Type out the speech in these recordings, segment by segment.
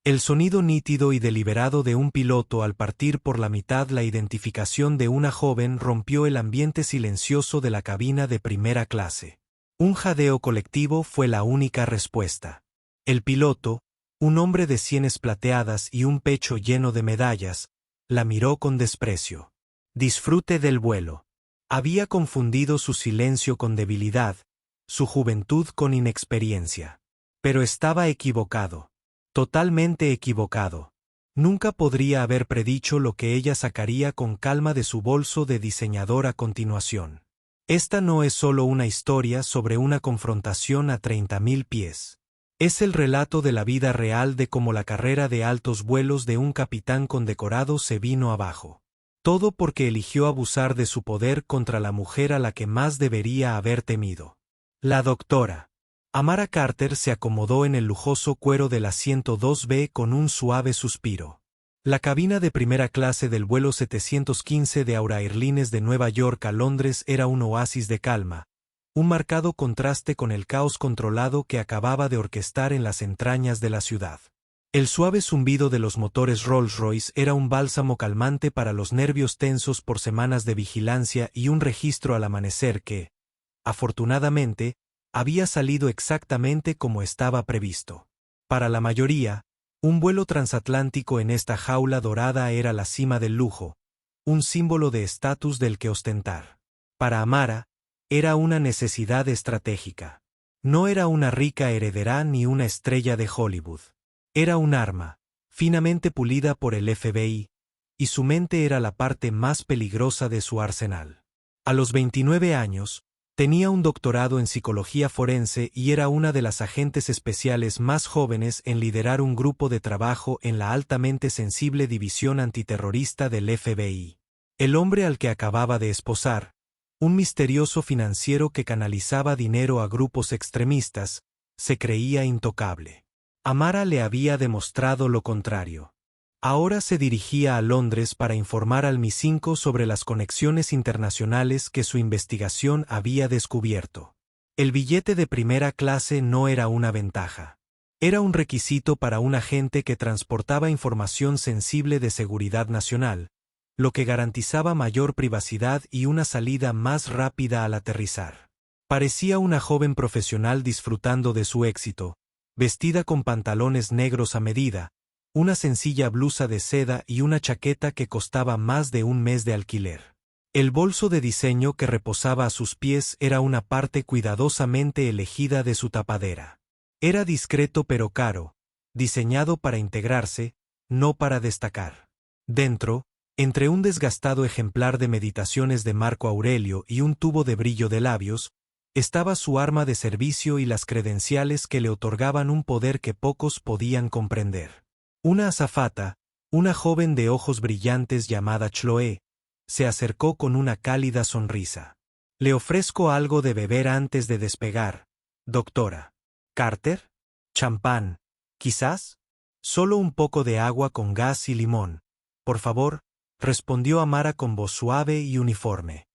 El sonido nítido y deliberado de un piloto al partir por la mitad la identificación de una joven rompió el ambiente silencioso de la cabina de primera clase. Un jadeo colectivo fue la única respuesta. El piloto, un hombre de sienes plateadas y un pecho lleno de medallas, la miró con desprecio. Disfrute del vuelo. Había confundido su silencio con debilidad, su juventud con inexperiencia. Pero estaba equivocado. Totalmente equivocado. Nunca podría haber predicho lo que ella sacaría con calma de su bolso de diseñador a continuación. Esta no es solo una historia sobre una confrontación a 30.000 pies. Es el relato de la vida real de cómo la carrera de altos vuelos de un capitán condecorado se vino abajo. Todo porque eligió abusar de su poder contra la mujer a la que más debería haber temido. La doctora. Amara Carter se acomodó en el lujoso cuero del asiento 2B con un suave suspiro. La cabina de primera clase del vuelo 715 de Aura Airlines de Nueva York a Londres era un oasis de calma, un marcado contraste con el caos controlado que acababa de orquestar en las entrañas de la ciudad. El suave zumbido de los motores Rolls-Royce era un bálsamo calmante para los nervios tensos por semanas de vigilancia y un registro al amanecer que, afortunadamente, había salido exactamente como estaba previsto. Para la mayoría, un vuelo transatlántico en esta jaula dorada era la cima del lujo, un símbolo de estatus del que ostentar. Para Amara, era una necesidad estratégica. No era una rica heredera ni una estrella de Hollywood. Era un arma, finamente pulida por el FBI, y su mente era la parte más peligrosa de su arsenal. A los 29 años, tenía un doctorado en psicología forense y era una de las agentes especiales más jóvenes en liderar un grupo de trabajo en la altamente sensible división antiterrorista del FBI. El hombre al que acababa de esposar, un misterioso financiero que canalizaba dinero a grupos extremistas, se creía intocable. Amara le había demostrado lo contrario. Ahora se dirigía a Londres para informar al MI5 sobre las conexiones internacionales que su investigación había descubierto. El billete de primera clase no era una ventaja. Era un requisito para un agente que transportaba información sensible de seguridad nacional, lo que garantizaba mayor privacidad y una salida más rápida al aterrizar. Parecía una joven profesional disfrutando de su éxito, vestida con pantalones negros a medida, una sencilla blusa de seda y una chaqueta que costaba más de un mes de alquiler. El bolso de diseño que reposaba a sus pies era una parte cuidadosamente elegida de su tapadera. Era discreto pero caro, diseñado para integrarse, no para destacar. Dentro, entre un desgastado ejemplar de Meditaciones de Marco Aurelio y un tubo de brillo de labios, estaba su arma de servicio y las credenciales que le otorgaban un poder que pocos podían comprender. Una azafata, una joven de ojos brillantes llamada Chloe, se acercó con una cálida sonrisa. «Le ofrezco algo de beber antes de despegar, doctora. ¿Carter? ¿Champán? ¿Quizás? Solo un poco de agua con gas y limón, por favor», respondió Amara con voz suave y uniforme.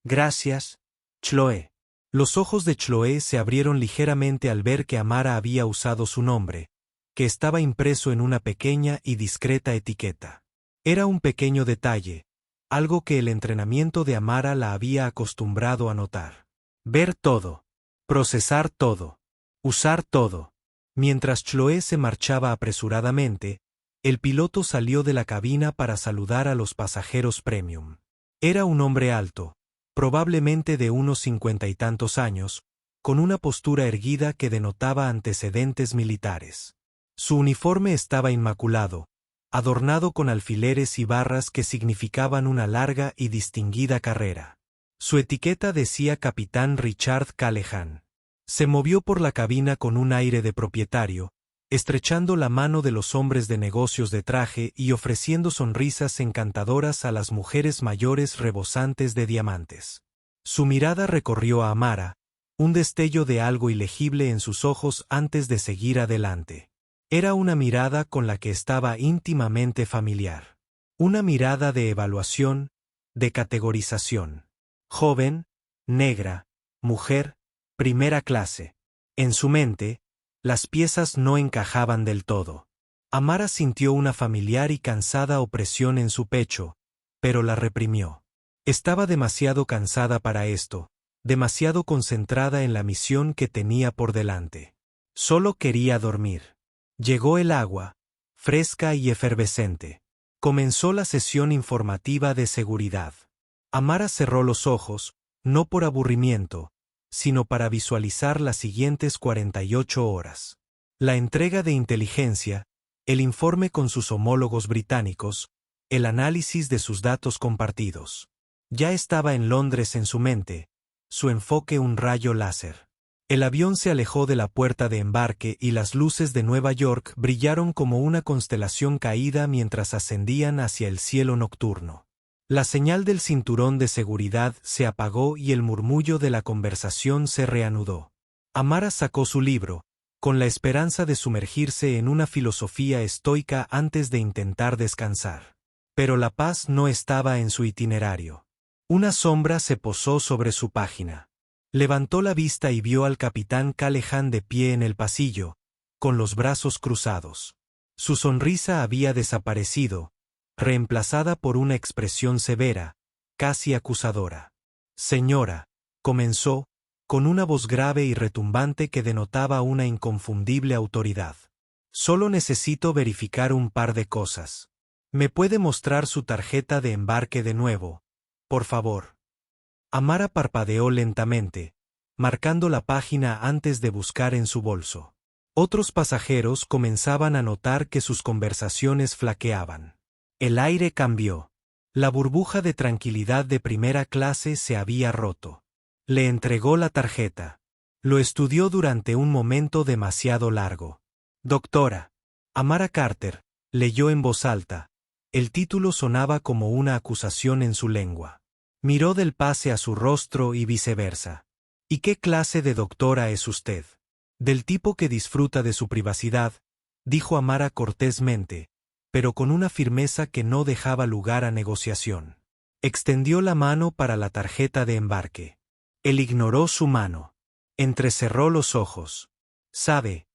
«Gracias, Chloe». Los ojos de Chloe se abrieron ligeramente al ver que Amara había usado su nombre, que estaba impreso en una pequeña y discreta etiqueta. Era un pequeño detalle, algo que el entrenamiento de Amara la había acostumbrado a notar. Ver todo, procesar todo, usar todo. Mientras Chloe se marchaba apresuradamente, el piloto salió de la cabina para saludar a los pasajeros premium. Era un hombre alto, probablemente de unos 50 y tantos años, con una postura erguida que denotaba antecedentes militares. Su uniforme estaba inmaculado, adornado con alfileres y barras que significaban una larga y distinguida carrera. Su etiqueta decía Capitán Richard Callahan. Se movió por la cabina con un aire de propietario, estrechando la mano de los hombres de negocios de traje y ofreciendo sonrisas encantadoras a las mujeres mayores rebosantes de diamantes. Su mirada recorrió a Amara, un destello de algo ilegible en sus ojos antes de seguir adelante. Era una mirada con la que estaba íntimamente familiar. Una mirada de evaluación, de categorización. Joven, negra, mujer, primera clase. En su mente, las piezas no encajaban del todo. Amara sintió una familiar y cansada opresión en su pecho, pero la reprimió. Estaba demasiado cansada para esto, demasiado concentrada en la misión que tenía por delante. Solo quería dormir. Llegó el agua, fresca y efervescente. Comenzó la sesión informativa de seguridad. Amara cerró los ojos, no por aburrimiento, sino para visualizar las siguientes 48 horas. La entrega de inteligencia, el informe con sus homólogos británicos, el análisis de sus datos compartidos. Ya estaba en Londres en su mente, su enfoque un rayo láser. El avión se alejó de la puerta de embarque y las luces de Nueva York brillaron como una constelación caída mientras ascendían hacia el cielo nocturno. La señal del cinturón de seguridad se apagó y el murmullo de la conversación se reanudó. Amara sacó su libro, con la esperanza de sumergirse en una filosofía estoica antes de intentar descansar. Pero la paz no estaba en su itinerario. Una sombra se posó sobre su página. Levantó la vista y vio al capitán Callahan de pie en el pasillo, con los brazos cruzados. Su sonrisa había desaparecido, reemplazada por una expresión severa, casi acusadora. «Señora», comenzó, con una voz grave y retumbante que denotaba una inconfundible autoridad. «Solo necesito verificar un par de cosas. ¿Me puede mostrar su tarjeta de embarque de nuevo, por favor?» Amara parpadeó lentamente, marcando la página antes de buscar en su bolso. Otros pasajeros comenzaban a notar que sus conversaciones flaqueaban. El aire cambió. La burbuja de tranquilidad de primera clase se había roto. Le entregó la tarjeta. Lo estudió durante un momento demasiado largo. «Doctora Amara Carter», leyó en voz alta. El título sonaba como una acusación en su lengua. Miró del pase a su rostro y viceversa. «¿Y qué clase de doctora es usted?» «Del tipo que disfruta de su privacidad», dijo Amara cortésmente, pero con una firmeza que no dejaba lugar a negociación. Extendió la mano para la tarjeta de embarque. Él ignoró su mano. Entrecerró los ojos. «Sabe,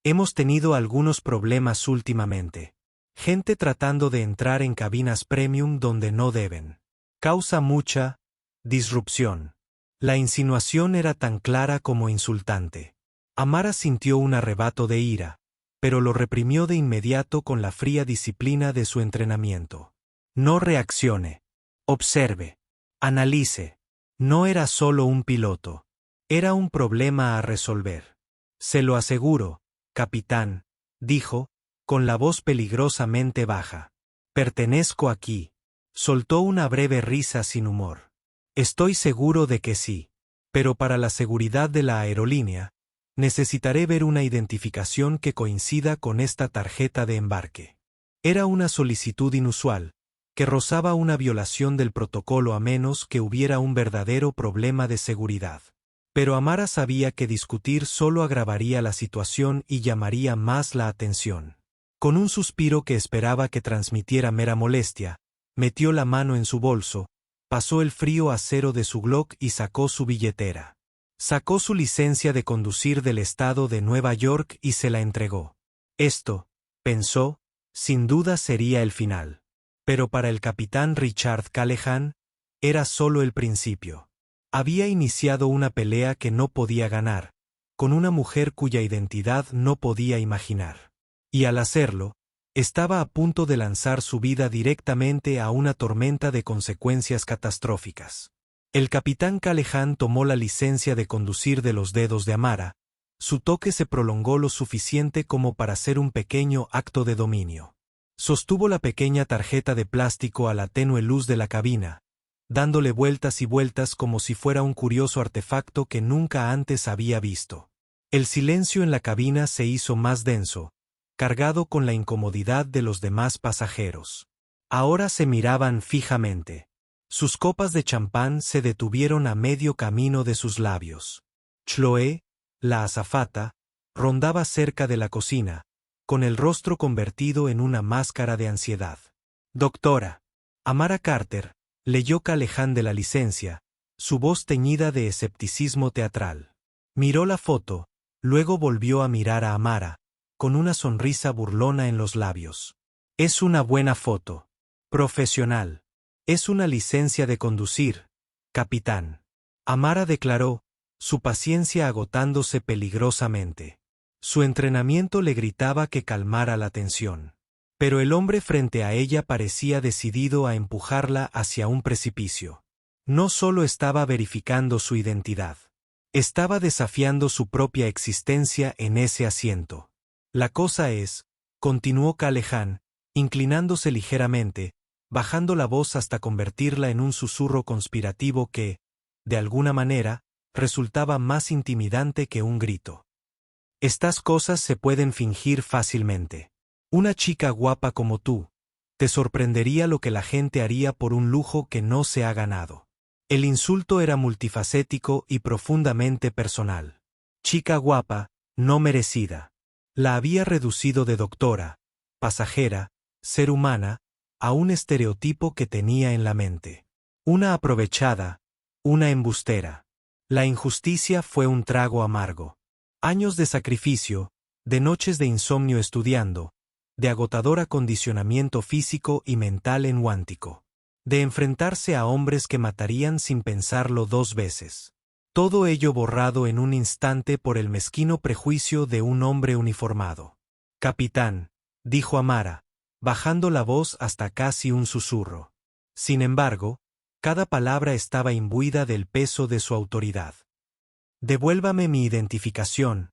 hemos tenido algunos problemas últimamente. Gente tratando de entrar en cabinas premium donde no deben. Causa mucha disrupción». La insinuación era tan clara como insultante. Amara sintió un arrebato de ira, pero lo reprimió de inmediato con la fría disciplina de su entrenamiento. «No reaccione. Observe. Analice. No era solo un piloto. Era un problema a resolver. Se lo aseguro, capitán», dijo, con la voz peligrosamente baja. «Pertenezco aquí». Soltó una breve risa sin humor. «Estoy seguro de que sí. Pero para la seguridad de la aerolínea, necesitaré ver una identificación que coincida con esta tarjeta de embarque». Era una solicitud inusual, que rozaba una violación del protocolo a menos que hubiera un verdadero problema de seguridad. Pero Amara sabía que discutir solo agravaría la situación y llamaría más la atención. Con un suspiro que esperaba que transmitiera mera molestia, metió la mano en su bolso, pasó el frío acero de su Glock y sacó su billetera. Sacó su licencia de conducir del estado de Nueva York y se la entregó. Esto, pensó, sin duda sería el final. Pero para el capitán Richard Callahan, era solo el principio. Había iniciado una pelea que no podía ganar, con una mujer cuya identidad no podía imaginar. Y al hacerlo, estaba a punto de lanzar su vida directamente a una tormenta de consecuencias catastróficas. El capitán Callahan tomó la licencia de conducir de los dedos de Amara. Su toque se prolongó lo suficiente como para hacer un pequeño acto de dominio. Sostuvo la pequeña tarjeta de plástico a la tenue luz de la cabina, dándole vueltas y vueltas como si fuera un curioso artefacto que nunca antes había visto. El silencio en la cabina se hizo más denso, cargado con la incomodidad de los demás pasajeros. Ahora se miraban fijamente. Sus copas de champán se detuvieron a medio camino de sus labios. Chloé, la azafata, rondaba cerca de la cocina, con el rostro convertido en una máscara de ansiedad. «Doctora Amara Carter», leyó Callahan de la licencia, su voz teñida de escepticismo teatral. Miró la foto, luego volvió a mirar a Amara, con una sonrisa burlona en los labios. Es una buena foto. Profesional. Es una licencia de conducir, capitán. Amara declaró, su paciencia agotándose peligrosamente. Su entrenamiento le gritaba que calmara la tensión. Pero el hombre frente a ella parecía decidido a empujarla hacia un precipicio. No solo estaba verificando su identidad. Estaba desafiando su propia existencia en ese asiento. La cosa es, continuó Callahan, inclinándose ligeramente, bajando la voz hasta convertirla en un susurro conspirativo que, de alguna manera, resultaba más intimidante que un grito. Estas cosas se pueden fingir fácilmente. Una chica guapa como tú, te sorprendería lo que la gente haría por un lujo que no se ha ganado. El insulto era multifacético y profundamente personal. Chica guapa, no merecida. La había reducido de doctora, pasajera, ser humana, a un estereotipo que tenía en la mente. Una aprovechada, una embustera. La injusticia fue un trago amargo. Años de sacrificio, de noches de insomnio estudiando, de agotador acondicionamiento físico y mental en Huántico. De enfrentarse a hombres que matarían sin pensarlo 2 veces. Todo ello borrado en un instante por el mezquino prejuicio de un hombre uniformado. Capitán, dijo Amara, bajando la voz hasta casi un susurro. Sin embargo, cada palabra estaba imbuida del peso de su autoridad. Devuélvame mi identificación,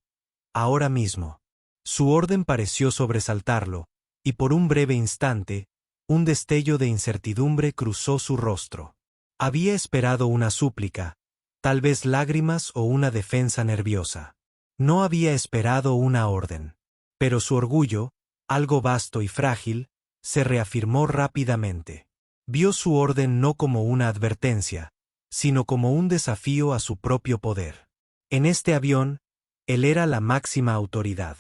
ahora mismo. Su orden pareció sobresaltarlo, y por un breve instante, un destello de incertidumbre cruzó su rostro. Había esperado una súplica, tal vez lágrimas o una defensa nerviosa. No había esperado una orden. Pero su orgullo, algo vasto y frágil, se reafirmó rápidamente. Vio su orden no como una advertencia, sino como un desafío a su propio poder. En este avión, él era la máxima autoridad.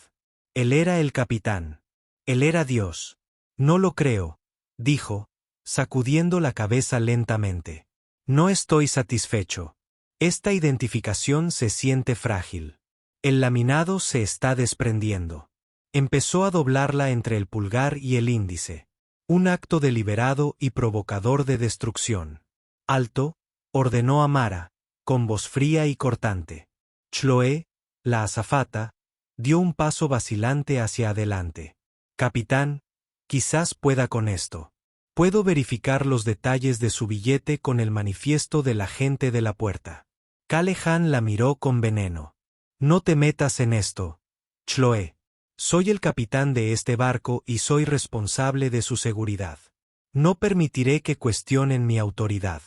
Él era el capitán. Él era Dios. No lo creo, dijo, sacudiendo la cabeza lentamente. No estoy satisfecho. Esta identificación se siente frágil. El laminado se está desprendiendo. Empezó a doblarla entre el pulgar y el índice. Un acto deliberado y provocador de destrucción. Alto, ordenó Amara, con voz fría y cortante. Chloé, la azafata, dio un paso vacilante hacia adelante. Capitán, quizás pueda con esto. Puedo verificar los detalles de su billete con el manifiesto del agente de la puerta. Callahan la miró con veneno. No te metas en esto, Chloé. Soy el capitán de este barco y soy responsable de su seguridad. No permitiré que cuestionen mi autoridad.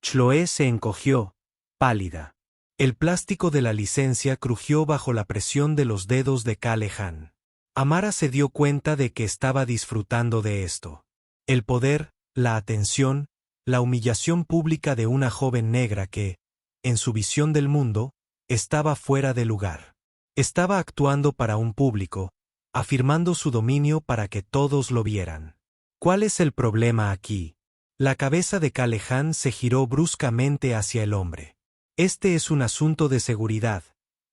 Chloé se encogió, pálida. El plástico de la licencia crujió bajo la presión de los dedos de Callahan. Amara se dio cuenta de que estaba disfrutando de esto. El poder, la atención, la humillación pública de una joven negra que, en su visión del mundo, estaba fuera de lugar. Estaba actuando para un público, afirmando su dominio para que todos lo vieran. ¿Cuál es el problema aquí? La cabeza de Callahan se giró bruscamente hacia el hombre. Este es un asunto de seguridad,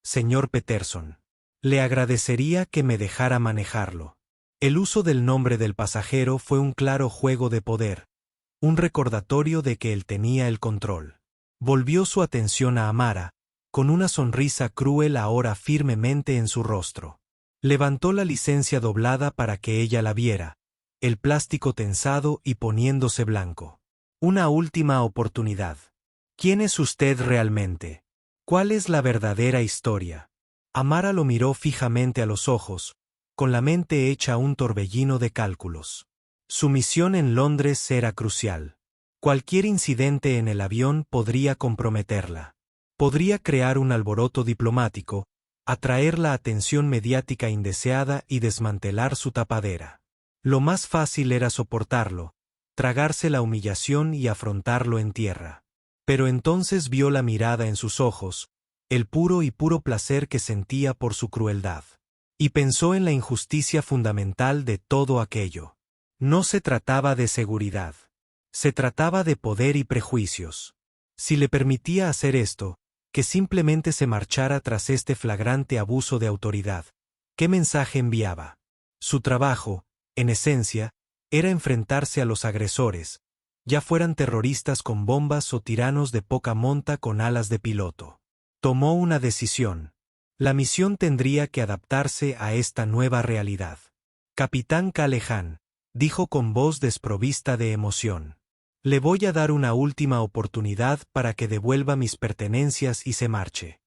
señor Peterson. Le agradecería que me dejara manejarlo. El uso del nombre del pasajero fue un claro juego de poder, un recordatorio de que él tenía el control. Volvió su atención a Amara, con una sonrisa cruel ahora firmemente en su rostro. Levantó la licencia doblada para que ella la viera, el plástico tensado y poniéndose blanco. Una última oportunidad. ¿Quién es usted realmente? ¿Cuál es la verdadera historia? Amara lo miró fijamente a los ojos, con la mente hecha un torbellino de cálculos. Su misión en Londres era crucial. Cualquier incidente en el avión podría comprometerla. Podría crear un alboroto diplomático, atraer la atención mediática indeseada y desmantelar su tapadera. Lo más fácil era soportarlo, tragarse la humillación y afrontarlo en tierra. Pero entonces vio la mirada en sus ojos, el puro y puro placer que sentía por su crueldad. Y pensó en la injusticia fundamental de todo aquello. No se trataba de seguridad. Se trataba de poder y prejuicios. Si le permitía hacer esto, que simplemente se marchara tras este flagrante abuso de autoridad, ¿Qué mensaje enviaba? Su trabajo, en esencia, era enfrentarse a los agresores, ya fueran terroristas con bombas o tiranos de poca monta con alas de piloto. Tomó una decisión. La misión tendría que adaptarse a esta nueva realidad. Capitán Callahan, dijo con voz desprovista de emoción. Le voy a dar una última oportunidad para que devuelva mis pertenencias y se marche.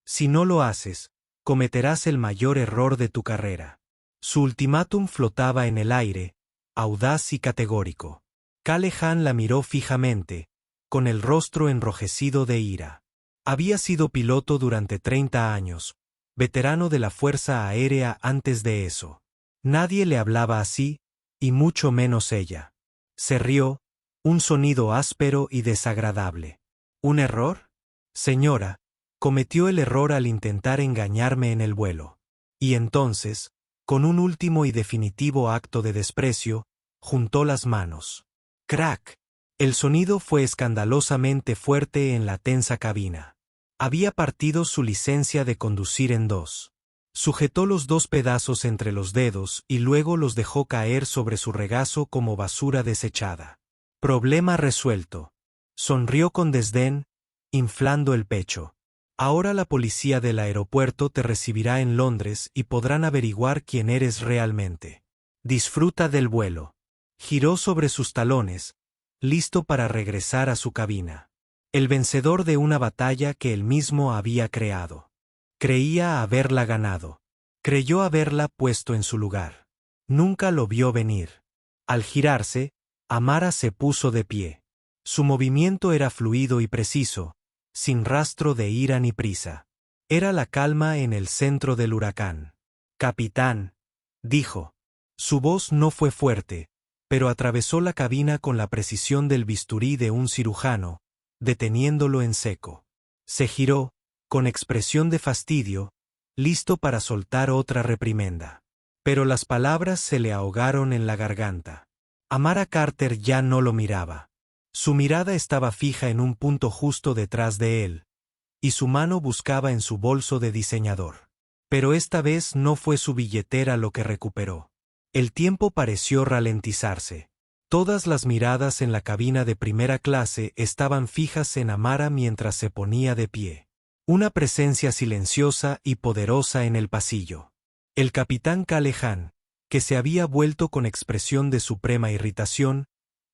Si no lo haces, cometerás el mayor error de tu carrera. Su ultimátum flotaba en el aire, audaz y categórico. Callahan la miró fijamente, con el rostro enrojecido de ira. Había sido piloto durante 30 años, veterano de la Fuerza Aérea antes de eso. Nadie le hablaba así, y mucho menos ella. Se rió, un sonido áspero y desagradable. ¿Un error? Señora, cometió el error al intentar engañarme en el vuelo. Y entonces, con un último y definitivo acto de desprecio, juntó las manos. ¡Crack! El sonido fue escandalosamente fuerte en la tensa cabina. Había partido su licencia de conducir en dos. Sujetó los dos pedazos entre los dedos y luego los dejó caer sobre su regazo como basura desechada. Problema resuelto. Sonrió con desdén, inflando el pecho. Ahora la policía del aeropuerto te recibirá en Londres y podrán averiguar quién eres realmente. Disfruta del vuelo. Giró sobre sus talones, listo para regresar a su cabina. El vencedor de una batalla que él mismo había creado. Creía haberla ganado. Creyó haberla puesto en su lugar. Nunca lo vio venir. Al girarse, Amara se puso de pie. Su movimiento era fluido y preciso, sin rastro de ira ni prisa. Era la calma en el centro del huracán. «Capitán», dijo. Su voz no fue fuerte, pero atravesó la cabina con la precisión del bisturí de un cirujano, deteniéndolo en seco. Se giró, con expresión de fastidio, listo para soltar otra reprimenda. Pero las palabras se le ahogaron en la garganta. Amara Carter ya no lo miraba. Su mirada estaba fija en un punto justo detrás de él, y su mano buscaba en su bolso de diseñador. Pero esta vez no fue su billetera lo que recuperó. El tiempo pareció ralentizarse. Todas las miradas en la cabina de primera clase estaban fijas en Amara mientras se ponía de pie. Una presencia silenciosa y poderosa en el pasillo. El capitán Callahan, que se había vuelto con expresión de suprema irritación,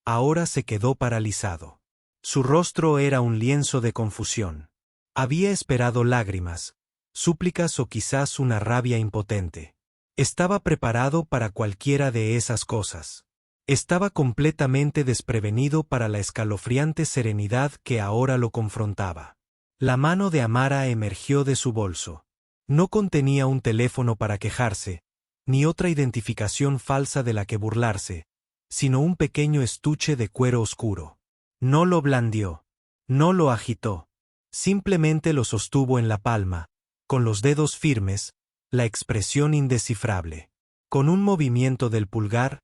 ahora se quedó paralizado. Su rostro era un lienzo de confusión. Había esperado lágrimas, súplicas o quizás una rabia impotente. Estaba preparado para cualquiera de esas cosas. Estaba completamente desprevenido para la escalofriante serenidad que ahora lo confrontaba. La mano de Amara emergió de su bolso. No contenía un teléfono para quejarse, ni otra identificación falsa de la que burlarse, sino un pequeño estuche de cuero oscuro. No lo blandió, no lo agitó, simplemente lo sostuvo en la palma, con los dedos firmes, la expresión indescifrable. Con un movimiento del pulgar,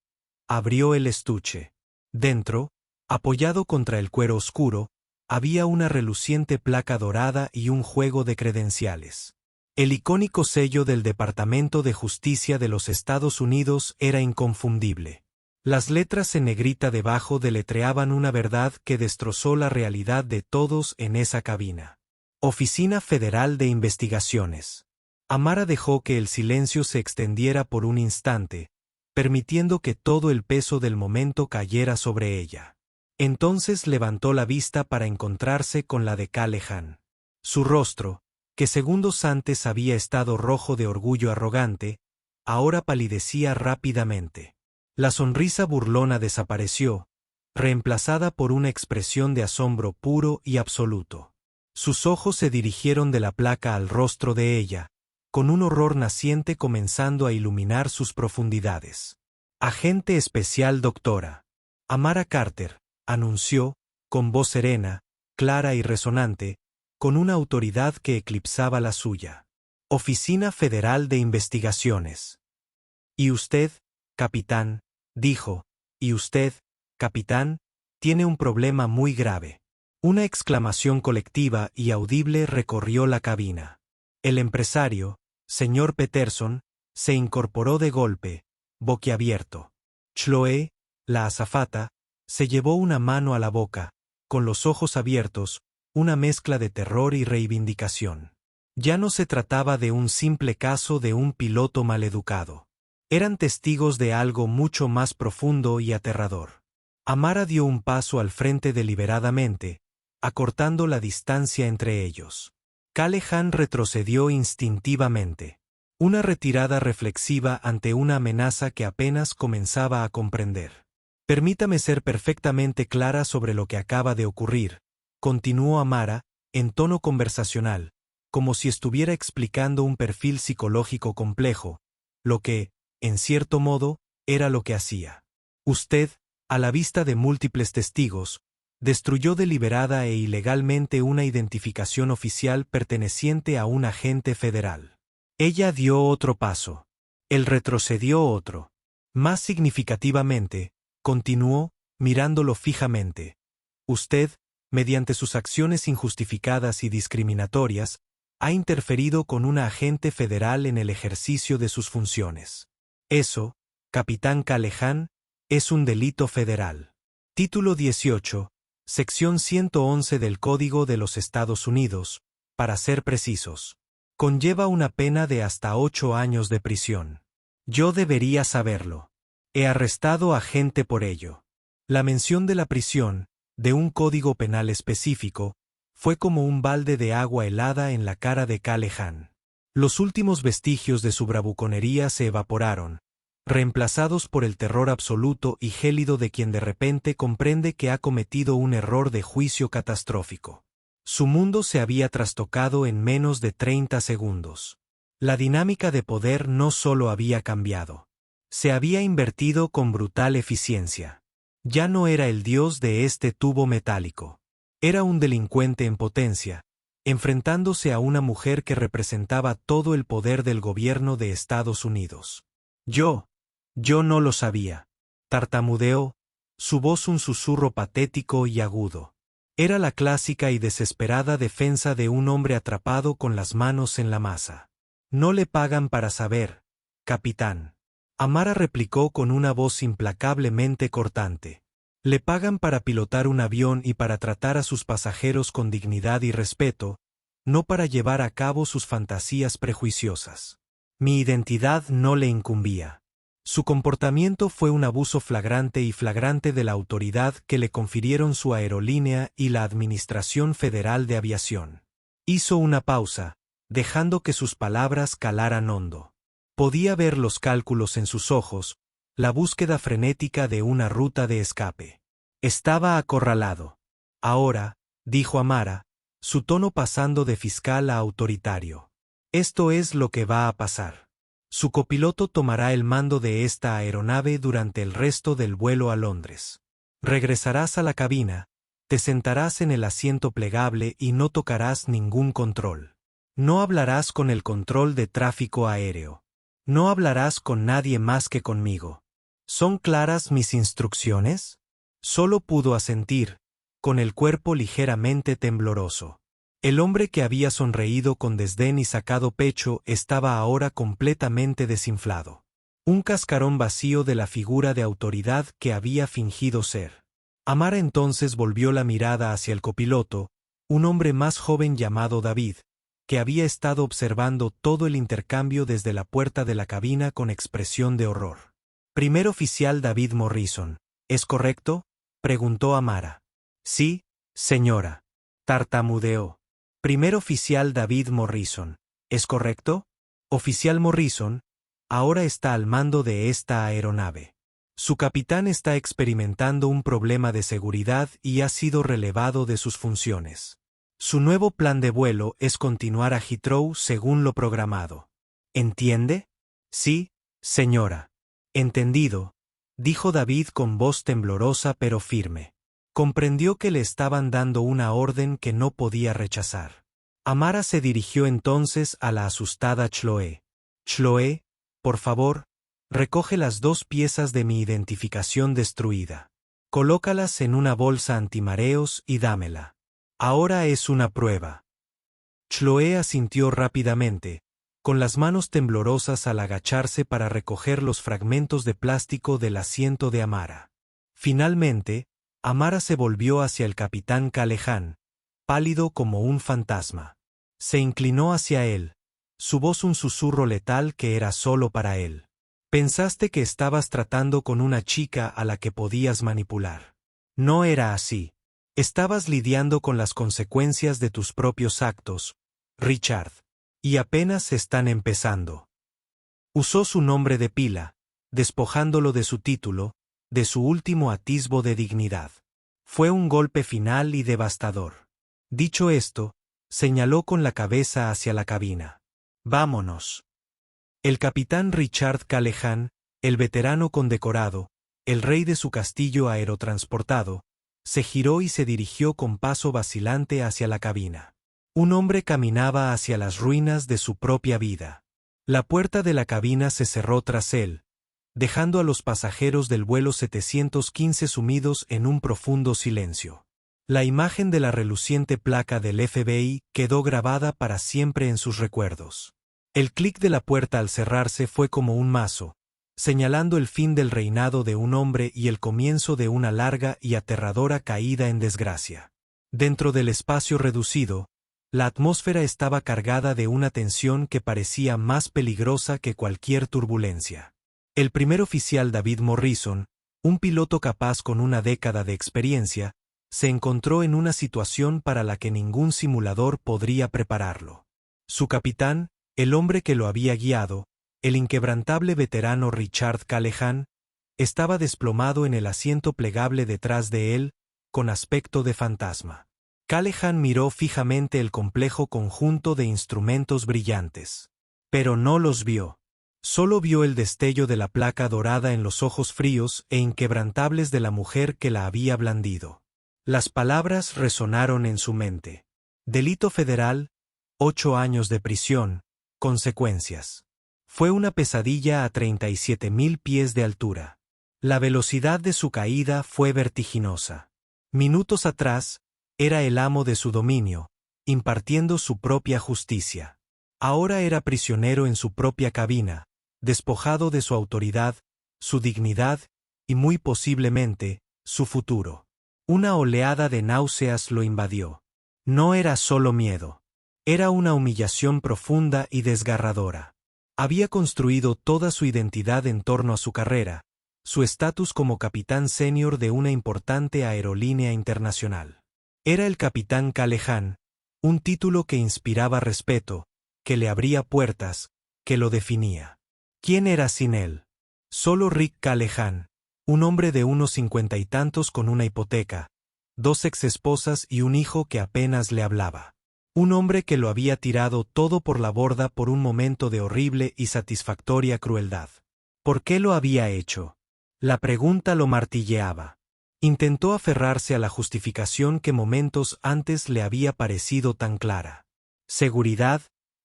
abrió el estuche. Dentro, apoyado contra el cuero oscuro, había una reluciente placa dorada y un juego de credenciales. El icónico sello del Departamento de Justicia de los Estados Unidos era inconfundible. Las letras en negrita debajo deletreaban una verdad que destrozó la realidad de todos en esa cabina. Oficina Federal de Investigaciones. Amara dejó que el silencio se extendiera por un instante, permitiendo que todo el peso del momento cayera sobre ella. Entonces levantó la vista para encontrarse con la de Callahan. Su rostro, que segundos antes había estado rojo de orgullo arrogante, ahora palidecía rápidamente. La sonrisa burlona desapareció, reemplazada por una expresión de asombro puro y absoluto. Sus ojos se dirigieron de la placa al rostro de ella, con un horror naciente comenzando a iluminar sus profundidades. «Agente especial doctora Amara Carter», anunció, con voz serena, clara y resonante, con una autoridad que eclipsaba la suya. «Oficina Federal de Investigaciones». «Y usted, capitán», dijo, «y usted, capitán, tiene un problema muy grave». Una exclamación colectiva y audible recorrió la cabina. El empresario, señor Peterson, se incorporó de golpe, boquiabierto. Chloé, la azafata, se llevó una mano a la boca, con los ojos abiertos, una mezcla de terror y reivindicación. Ya no se trataba de un simple caso de un piloto maleducado. Eran testigos de algo mucho más profundo y aterrador. Amara dio un paso al frente deliberadamente, acortando la distancia entre ellos. Callahan retrocedió instintivamente. Una retirada reflexiva ante una amenaza que apenas comenzaba a comprender. Permítame ser perfectamente clara sobre lo que acaba de ocurrir, continuó Amara, en tono conversacional, como si estuviera explicando un perfil psicológico complejo, lo que, en cierto modo, era lo que hacía. Usted, a la vista de múltiples testigos, destruyó deliberada e ilegalmente una identificación oficial perteneciente a un agente federal. Ella dio otro paso. Él retrocedió otro. Más significativamente, continuó, mirándolo fijamente. Usted, mediante sus acciones injustificadas y discriminatorias, ha interferido con una agente federal en el ejercicio de sus funciones. Eso, capitán Callahan, es un delito federal. Título 18, sección 111 del Código de los Estados Unidos, para ser precisos. Conlleva una pena de hasta 8 años de prisión. Yo debería saberlo. He arrestado a gente por ello. La mención de la prisión, de un código penal específico, fue como un balde de agua helada en la cara de Callahan. Los últimos vestigios de su bravuconería se evaporaron, reemplazados por el terror absoluto y gélido de quien de repente comprende que ha cometido un error de juicio catastrófico. Su mundo se había trastocado en menos de 30 segundos. La dinámica de poder no solo había cambiado. Se había invertido con brutal eficiencia. Ya no era el dios de este tubo metálico. Era un delincuente en potencia, enfrentándose a una mujer que representaba todo el poder del gobierno de Estados Unidos. Yo no lo sabía. Tartamudeó, su voz un susurro patético y agudo. Era la clásica y desesperada defensa de un hombre atrapado con las manos en la masa. No le pagan para saber, capitán. Amara replicó con una voz implacablemente cortante. Le pagan para pilotar un avión y para tratar a sus pasajeros con dignidad y respeto, no para llevar a cabo sus fantasías prejuiciosas. Mi identidad no le incumbía. Su comportamiento fue un abuso flagrante de la autoridad que le confirieron su aerolínea y la Administración Federal de Aviación. Hizo una pausa, dejando que sus palabras calaran hondo. Podía ver los cálculos en sus ojos, la búsqueda frenética de una ruta de escape. Estaba acorralado. Ahora, dijo Amara, su tono pasando de fiscal a autoritario. Esto es lo que va a pasar. Su copiloto tomará el mando de esta aeronave durante el resto del vuelo a Londres. Regresarás a la cabina, te sentarás en el asiento plegable y no tocarás ningún control. No hablarás con el control de tráfico aéreo. No hablarás con nadie más que conmigo. ¿Son claras mis instrucciones? Solo pudo asentir, con el cuerpo ligeramente tembloroso. El hombre que había sonreído con desdén y sacado pecho estaba ahora completamente desinflado. Un cascarón vacío de la figura de autoridad que había fingido ser. Amara entonces volvió la mirada hacia el copiloto, un hombre más joven llamado David, que había estado observando todo el intercambio desde la puerta de la cabina con expresión de horror. Primer oficial David Morrison, ¿es correcto?, preguntó Amara. Sí, señora. Tartamudeó. Primer oficial David Morrison, ¿es correcto? Oficial Morrison, ahora está al mando de esta aeronave. Su capitán está experimentando un problema de seguridad y ha sido relevado de sus funciones. Su nuevo plan de vuelo es continuar a Heathrow según lo programado. ¿Entiende? Sí, señora. Entendido, dijo David con voz temblorosa pero firme. Comprendió que le estaban dando una orden que no podía rechazar. Amara se dirigió entonces a la asustada Chloé. Chloé, por favor, recoge las 2 piezas de mi identificación destruida. Colócalas en una bolsa antimareos y dámela. Ahora es una prueba. Chloé asintió rápidamente, con las manos temblorosas al agacharse para recoger los fragmentos de plástico del asiento de Amara. Finalmente, Amara se volvió hacia el capitán Callahan, pálido como un fantasma. Se inclinó hacia él, su voz un susurro letal que era solo para él. Pensaste que estabas tratando con una chica a la que podías manipular. No era así. Estabas lidiando con las consecuencias de tus propios actos, Richard. Y apenas están empezando. Usó su nombre de pila, despojándolo de su título, de su último atisbo de dignidad. Fue un golpe final y devastador. Dicho esto, señaló con la cabeza hacia la cabina. Vámonos. El capitán Richard Callahan, el veterano condecorado, el rey de su castillo aerotransportado, se giró y se dirigió con paso vacilante hacia la cabina. Un hombre caminaba hacia las ruinas de su propia vida. La puerta de la cabina se cerró tras él, dejando a los pasajeros del vuelo 715 sumidos en un profundo silencio. La imagen de la reluciente placa del FBI quedó grabada para siempre en sus recuerdos. El clic de la puerta al cerrarse fue como un mazo, señalando el fin del reinado de un hombre y el comienzo de una larga y aterradora caída en desgracia. Dentro del espacio reducido, la atmósfera estaba cargada de una tensión que parecía más peligrosa que cualquier turbulencia. El primer oficial David Morrison, un piloto capaz con una década de experiencia, se encontró en una situación para la que ningún simulador podría prepararlo. Su capitán, el hombre que lo había guiado, el inquebrantable veterano Richard Callahan, estaba desplomado en el asiento plegable detrás de él, con aspecto de fantasma. Callahan miró fijamente el complejo conjunto de instrumentos brillantes. Pero no los vio. Solo vio el destello de la placa dorada en los ojos fríos e inquebrantables de la mujer que la había blandido. Las palabras resonaron en su mente. Delito federal, 8 años de prisión, consecuencias. Fue una pesadilla a 37.000 pies de altura. La velocidad de su caída fue vertiginosa. Minutos atrás, era el amo de su dominio, impartiendo su propia justicia. Ahora era prisionero en su propia cabina, despojado de su autoridad, su dignidad y muy posiblemente, su futuro. Una oleada de náuseas lo invadió. No era solo miedo. Era una humillación profunda y desgarradora. Había construido toda su identidad en torno a su carrera, su estatus como capitán senior de una importante aerolínea internacional. Era el capitán Callahan, un título que inspiraba respeto, que le abría puertas, que lo definía. ¿Quién era sin él? Solo Rick Callahan, un hombre de unos 50 y tantos con una hipoteca, 2 exesposas y un hijo que apenas le hablaba. Un hombre que lo había tirado todo por la borda por un momento de horrible y satisfactoria crueldad. ¿Por qué lo había hecho? La pregunta lo martilleaba. Intentó aferrarse a la justificación que momentos antes le había parecido tan clara. Seguridad,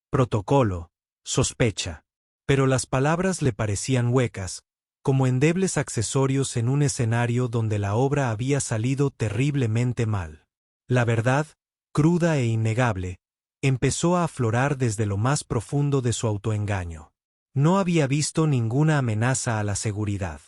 protocolo, sospecha. Pero las palabras le parecían huecas, como endebles accesorios en un escenario donde la obra había salido terriblemente mal. La verdad, cruda e innegable, empezó a aflorar desde lo más profundo de su autoengaño. No había visto ninguna amenaza a la seguridad.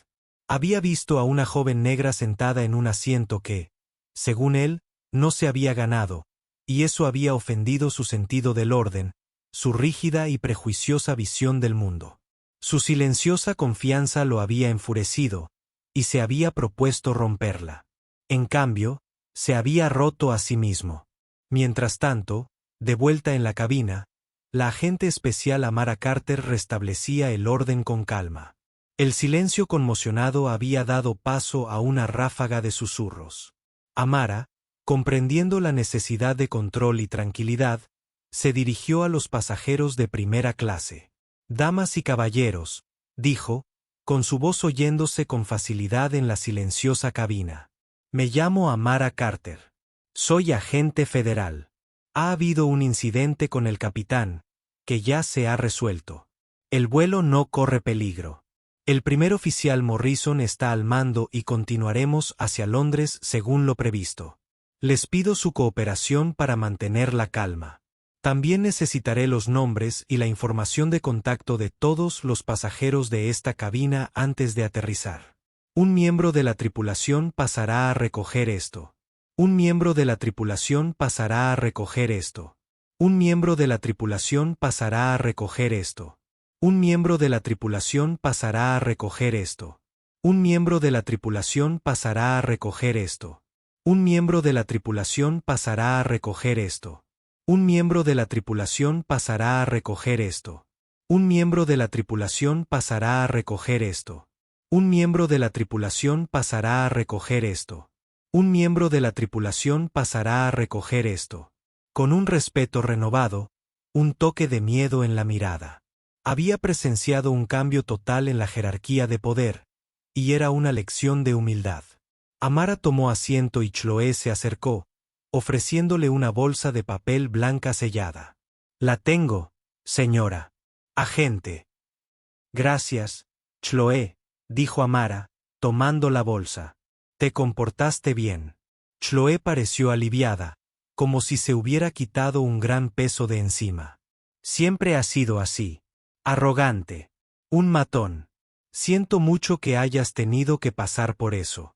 Había visto a una joven negra sentada en un asiento que, según él, no se había ganado, y eso había ofendido su sentido del orden, su rígida y prejuiciosa visión del mundo. Su silenciosa confianza lo había enfurecido, y se había propuesto romperla. En cambio, se había roto a sí mismo. Mientras tanto, de vuelta en la cabina, la agente especial Amara Carter restablecía el orden con calma. El silencio conmocionado había dado paso a una ráfaga de susurros. Amara, comprendiendo la necesidad de control y tranquilidad, se dirigió a los pasajeros de primera clase. «Damas y caballeros», dijo, con su voz oyéndose con facilidad en la silenciosa cabina. «Me llamo Amara Carter. Soy agente federal. Ha habido un incidente con el capitán, que ya se ha resuelto. El vuelo no corre peligro. El primer oficial Morrison está al mando y continuaremos hacia Londres según lo previsto. Les pido su cooperación para mantener la calma. También necesitaré los nombres y la información de contacto de todos los pasajeros de esta cabina antes de aterrizar. Un miembro de la tripulación pasará a recoger esto. Un miembro de la tripulación pasará a recoger esto. Un miembro de la tripulación pasará a recoger esto. Un miembro de la tripulación pasará a recoger esto. Un miembro de la tripulación pasará a recoger esto. Un miembro de la tripulación pasará a recoger esto. Un miembro de la tripulación pasará a recoger esto. Un miembro de la tripulación pasará a recoger esto. Un miembro de la tripulación pasará a recoger esto. Un miembro de la tripulación pasará a recoger esto. Con un respeto renovado, un toque de miedo en la mirada. Había presenciado un cambio total en la jerarquía de poder, y era una lección de humildad. Amara tomó asiento y Chloé se acercó, ofreciéndole una bolsa de papel blanca sellada. La tengo, señora. Agente. Gracias, Chloé, dijo Amara, tomando la bolsa. Te comportaste bien. Chloé pareció aliviada, como si se hubiera quitado un gran peso de encima. Siempre ha sido así. Arrogante. Un matón. Siento mucho que hayas tenido que pasar por eso.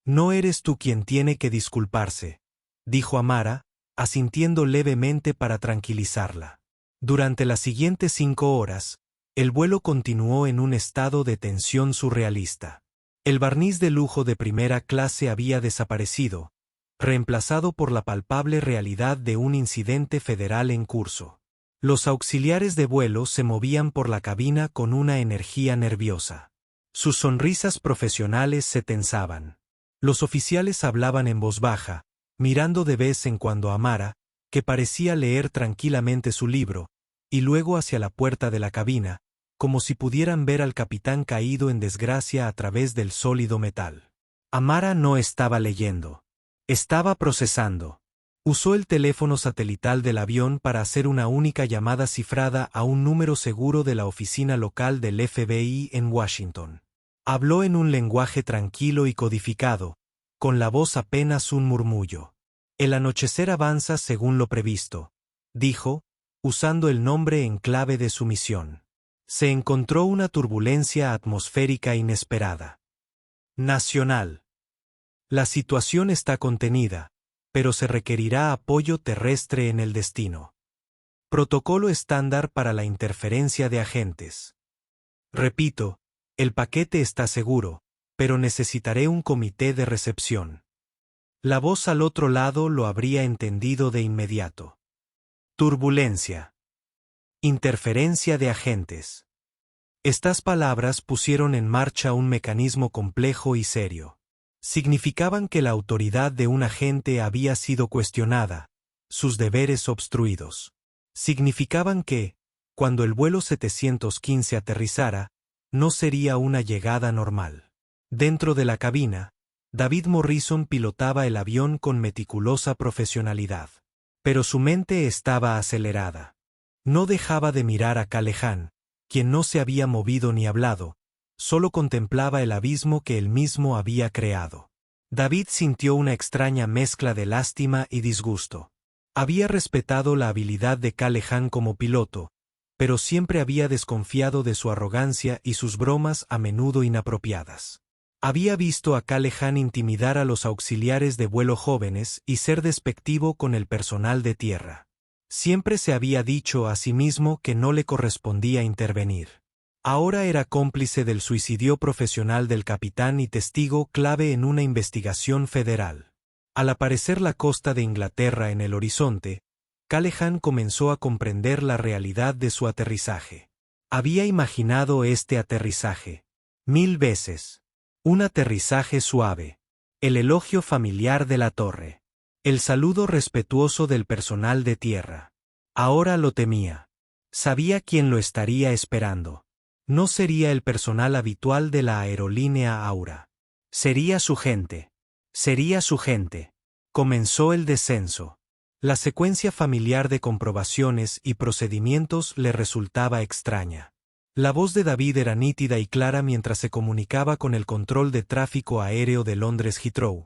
No eres tú quien tiene que disculparse, dijo Amara, asintiendo levemente para tranquilizarla. Durante las siguientes 5 horas, el vuelo continuó en un estado de tensión surrealista. El barniz de lujo de primera clase había desaparecido, reemplazado por la palpable realidad de un incidente federal en curso. Los auxiliares de vuelo se movían por la cabina con una energía nerviosa. Sus sonrisas profesionales se tensaban. Los oficiales hablaban en voz baja, mirando de vez en cuando a Amara, que parecía leer tranquilamente su libro, y luego hacia la puerta de la cabina, como si pudieran ver al capitán caído en desgracia a través del sólido metal. Amara no estaba leyendo. Estaba procesando. Usó el teléfono satelital del avión para hacer una única llamada cifrada a un número seguro de la oficina local del FBI en Washington. Habló en un lenguaje tranquilo y codificado, con la voz apenas un murmullo. El anochecer avanza según lo previsto, dijo, usando el nombre en clave de su misión. Se encontró una turbulencia atmosférica inesperada. Nacional. La situación está contenida, pero se requerirá apoyo terrestre en el destino. Protocolo estándar para la interferencia de agentes. Repito, el paquete está seguro, pero necesitaré un comité de recepción. La voz al otro lado lo habría entendido de inmediato. Turbulencia. Interferencia de agentes. Estas palabras pusieron en marcha un mecanismo complejo y serio. Significaban que la autoridad de un agente había sido cuestionada, sus deberes obstruidos. Significaban que, cuando el vuelo 715 aterrizara, no sería una llegada normal. Dentro de la cabina, David Morrison pilotaba el avión con meticulosa profesionalidad. Pero su mente estaba acelerada. No dejaba de mirar a Callahan, quien no se había movido ni hablado, solo contemplaba el abismo que él mismo había creado. David sintió una extraña mezcla de lástima y disgusto. Había respetado la habilidad de Callahan como piloto, pero siempre había desconfiado de su arrogancia y sus bromas a menudo inapropiadas. Había visto a Callahan intimidar a los auxiliares de vuelo jóvenes y ser despectivo con el personal de tierra. Siempre se había dicho a sí mismo que no le correspondía intervenir. Ahora era cómplice del suicidio profesional del capitán y testigo clave en una investigación federal. Al aparecer la costa de Inglaterra en el horizonte, Callahan comenzó a comprender la realidad de su aterrizaje. Había imaginado este aterrizaje 1000 veces. Un aterrizaje suave. El elogio familiar de la torre. El saludo respetuoso del personal de tierra. Ahora lo temía. Sabía quién lo estaría esperando. No sería el personal habitual de la aerolínea Aura. Sería su gente. Sería su gente. Comenzó el descenso. La secuencia familiar de comprobaciones y procedimientos le resultaba extraña. La voz de David era nítida y clara mientras se comunicaba con el control de tráfico aéreo de Londres Heathrow,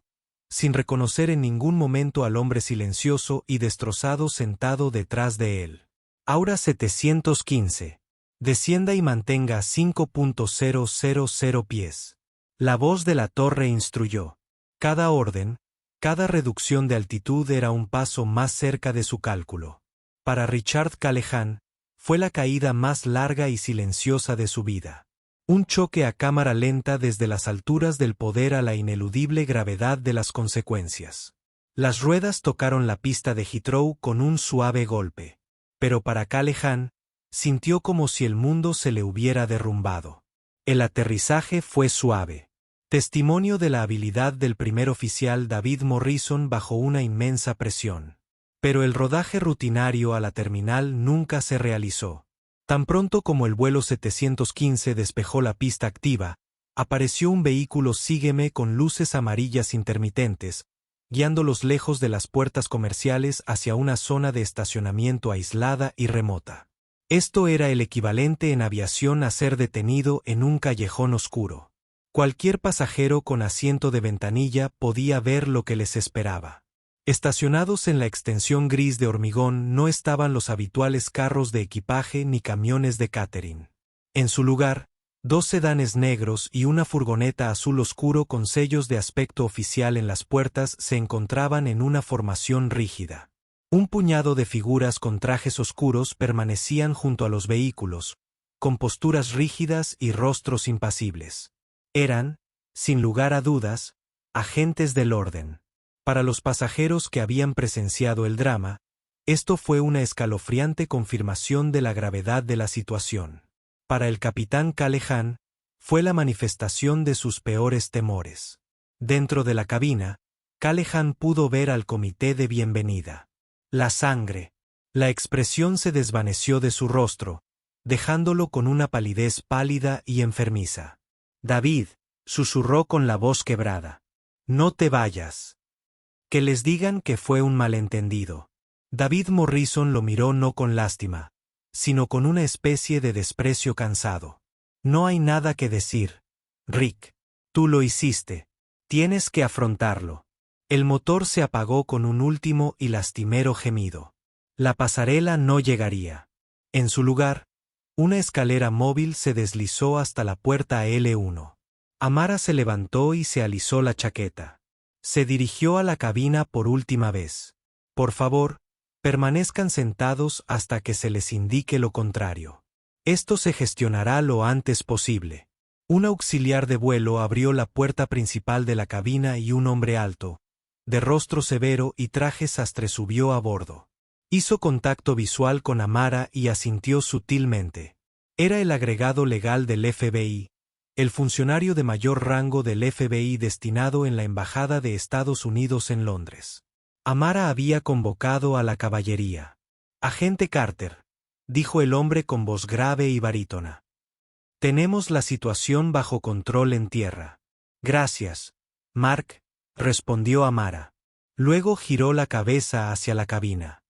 sin reconocer en ningún momento al hombre silencioso y destrozado sentado detrás de él. Aura 715. Descienda y mantenga 5.000 pies. La voz de la torre instruyó. Cada orden, cada reducción de altitud era un paso más cerca de su cálculo. Para Richard Callahan, fue la caída más larga y silenciosa de su vida. Un choque a cámara lenta desde las alturas del poder a la ineludible gravedad de las consecuencias. Las ruedas tocaron la pista de Heathrow con un suave golpe. Pero para Callahan, sintió como si el mundo se le hubiera derrumbado. El aterrizaje fue suave. Testimonio de la habilidad del primer oficial David Morrison bajo una inmensa presión. Pero el rodaje rutinario a la terminal nunca se realizó. Tan pronto como el vuelo 715 despejó la pista activa, apareció un vehículo Sígueme con luces amarillas intermitentes, guiándolos lejos de las puertas comerciales hacia una zona de estacionamiento aislada y remota. Esto era el equivalente en aviación a ser detenido en un callejón oscuro. Cualquier pasajero con asiento de ventanilla podía ver lo que les esperaba. Estacionados en la extensión gris de hormigón no estaban los habituales carros de equipaje ni camiones de catering. En su lugar, 2 sedanes negros y una furgoneta azul oscuro con sellos de aspecto oficial en las puertas se encontraban en una formación rígida. Un puñado de figuras con trajes oscuros permanecían junto a los vehículos, con posturas rígidas y rostros impasibles. Eran, sin lugar a dudas, agentes del orden. Para los pasajeros que habían presenciado el drama, esto fue una escalofriante confirmación de la gravedad de la situación. Para el capitán Callahan, fue la manifestación de sus peores temores. Dentro de la cabina, Callahan pudo ver al comité de bienvenida. La sangre. La expresión se desvaneció de su rostro, dejándolo con una palidez pálida y enfermiza. David, susurró con la voz quebrada. No te vayas. Que les digan que fue un malentendido. David Morrison lo miró no con lástima, sino con una especie de desprecio cansado. No hay nada que decir. Rick, tú lo hiciste. Tienes que afrontarlo. El motor se apagó con un último y lastimero gemido. La pasarela no llegaría. En su lugar, una escalera móvil se deslizó hasta la puerta L1. Amara se levantó y se alisó la chaqueta. Se dirigió a la cabina por última vez. Por favor, permanezcan sentados hasta que se les indique lo contrario. Esto se gestionará lo antes posible. Un auxiliar de vuelo abrió la puerta principal de la cabina y un hombre alto, de rostro severo y traje sastre subió a bordo. Hizo contacto visual con Amara y asintió sutilmente. Era el agregado legal del FBI, el funcionario de mayor rango del FBI destinado en la Embajada de Estados Unidos en Londres. Amara había convocado a la caballería. Agente Carter, dijo el hombre con voz grave y barítona. Tenemos la situación bajo control en tierra. Gracias, Mark, respondió Amara. Luego giró la cabeza hacia la cabina.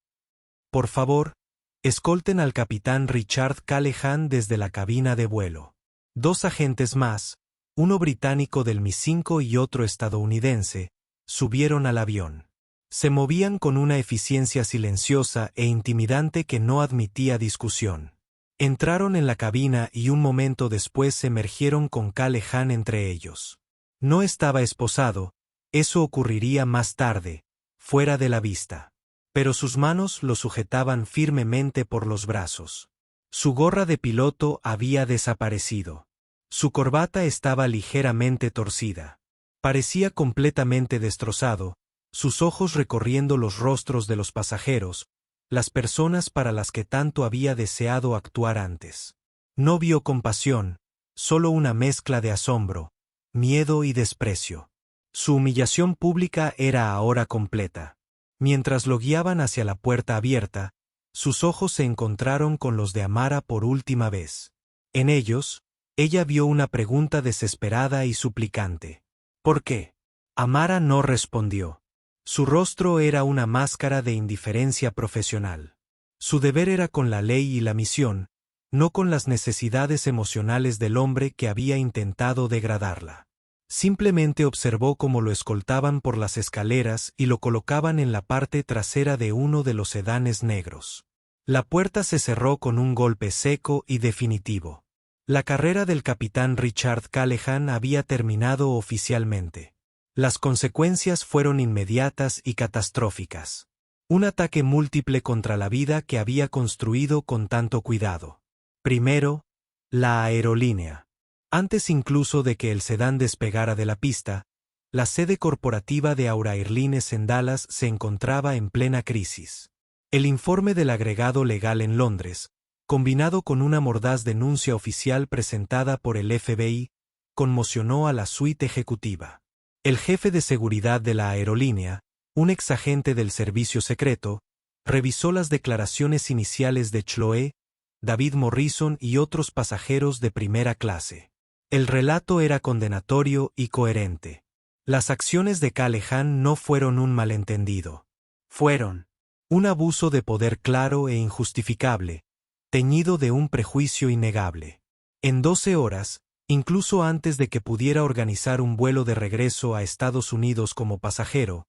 Por favor, escolten al capitán Richard Callahan desde la cabina de vuelo. 2 agentes más, uno británico del Mi-5 y otro estadounidense, subieron al avión. Se movían con una eficiencia silenciosa e intimidante que no admitía discusión. Entraron en la cabina y un momento después emergieron con Callahan entre ellos. No estaba esposado, eso ocurriría más tarde, fuera de la vista. Pero sus manos lo sujetaban firmemente por los brazos. Su gorra de piloto había desaparecido. Su corbata estaba ligeramente torcida. Parecía completamente destrozado, sus ojos recorriendo los rostros de los pasajeros, las personas para las que tanto había deseado actuar antes. No vio compasión, solo una mezcla de asombro, miedo y desprecio. Su humillación pública era ahora completa. Mientras lo guiaban hacia la puerta abierta, sus ojos se encontraron con los de Amara por última vez. En ellos, ella vio una pregunta desesperada y suplicante. ¿Por qué? Amara no respondió. Su rostro era una máscara de indiferencia profesional. Su deber era con la ley y la misión, no con las necesidades emocionales del hombre que había intentado degradarla. Simplemente observó cómo lo escoltaban por las escaleras y lo colocaban en la parte trasera de uno de los sedanes negros. La puerta se cerró con un golpe seco y definitivo. La carrera del capitán Richard Callahan había terminado oficialmente. Las consecuencias fueron inmediatas y catastróficas. Un ataque múltiple contra la vida que había construido con tanto cuidado. Primero, la aerolínea. Antes incluso de que el sedán despegara de la pista, la sede corporativa de Aura Airlines en Dallas se encontraba en plena crisis. El informe del agregado legal en Londres, combinado con una mordaz denuncia oficial presentada por el FBI, conmocionó a la suite ejecutiva. El jefe de seguridad de la aerolínea, un exagente del servicio secreto, revisó las declaraciones iniciales de Chloe, David Morrison y otros pasajeros de primera clase. El relato era condenatorio y coherente. Las acciones de Callahan no fueron un malentendido. Fueron un abuso de poder claro e injustificable, teñido de un prejuicio innegable. En 12 horas, incluso antes de que pudiera organizar un vuelo de regreso a Estados Unidos como pasajero,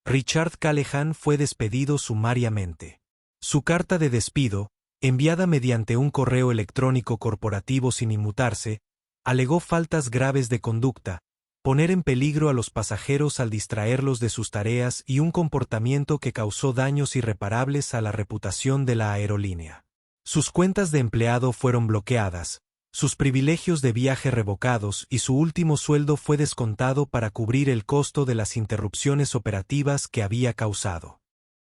Richard Callahan fue despedido sumariamente. Su carta de despido, enviada mediante un correo electrónico corporativo sin inmutarse, alegó faltas graves de conducta, poner en peligro a los pasajeros al distraerlos de sus tareas y un comportamiento que causó daños irreparables a la reputación de la aerolínea. Sus cuentas de empleado fueron bloqueadas, sus privilegios de viaje revocados y su último sueldo fue descontado para cubrir el costo de las interrupciones operativas que había causado.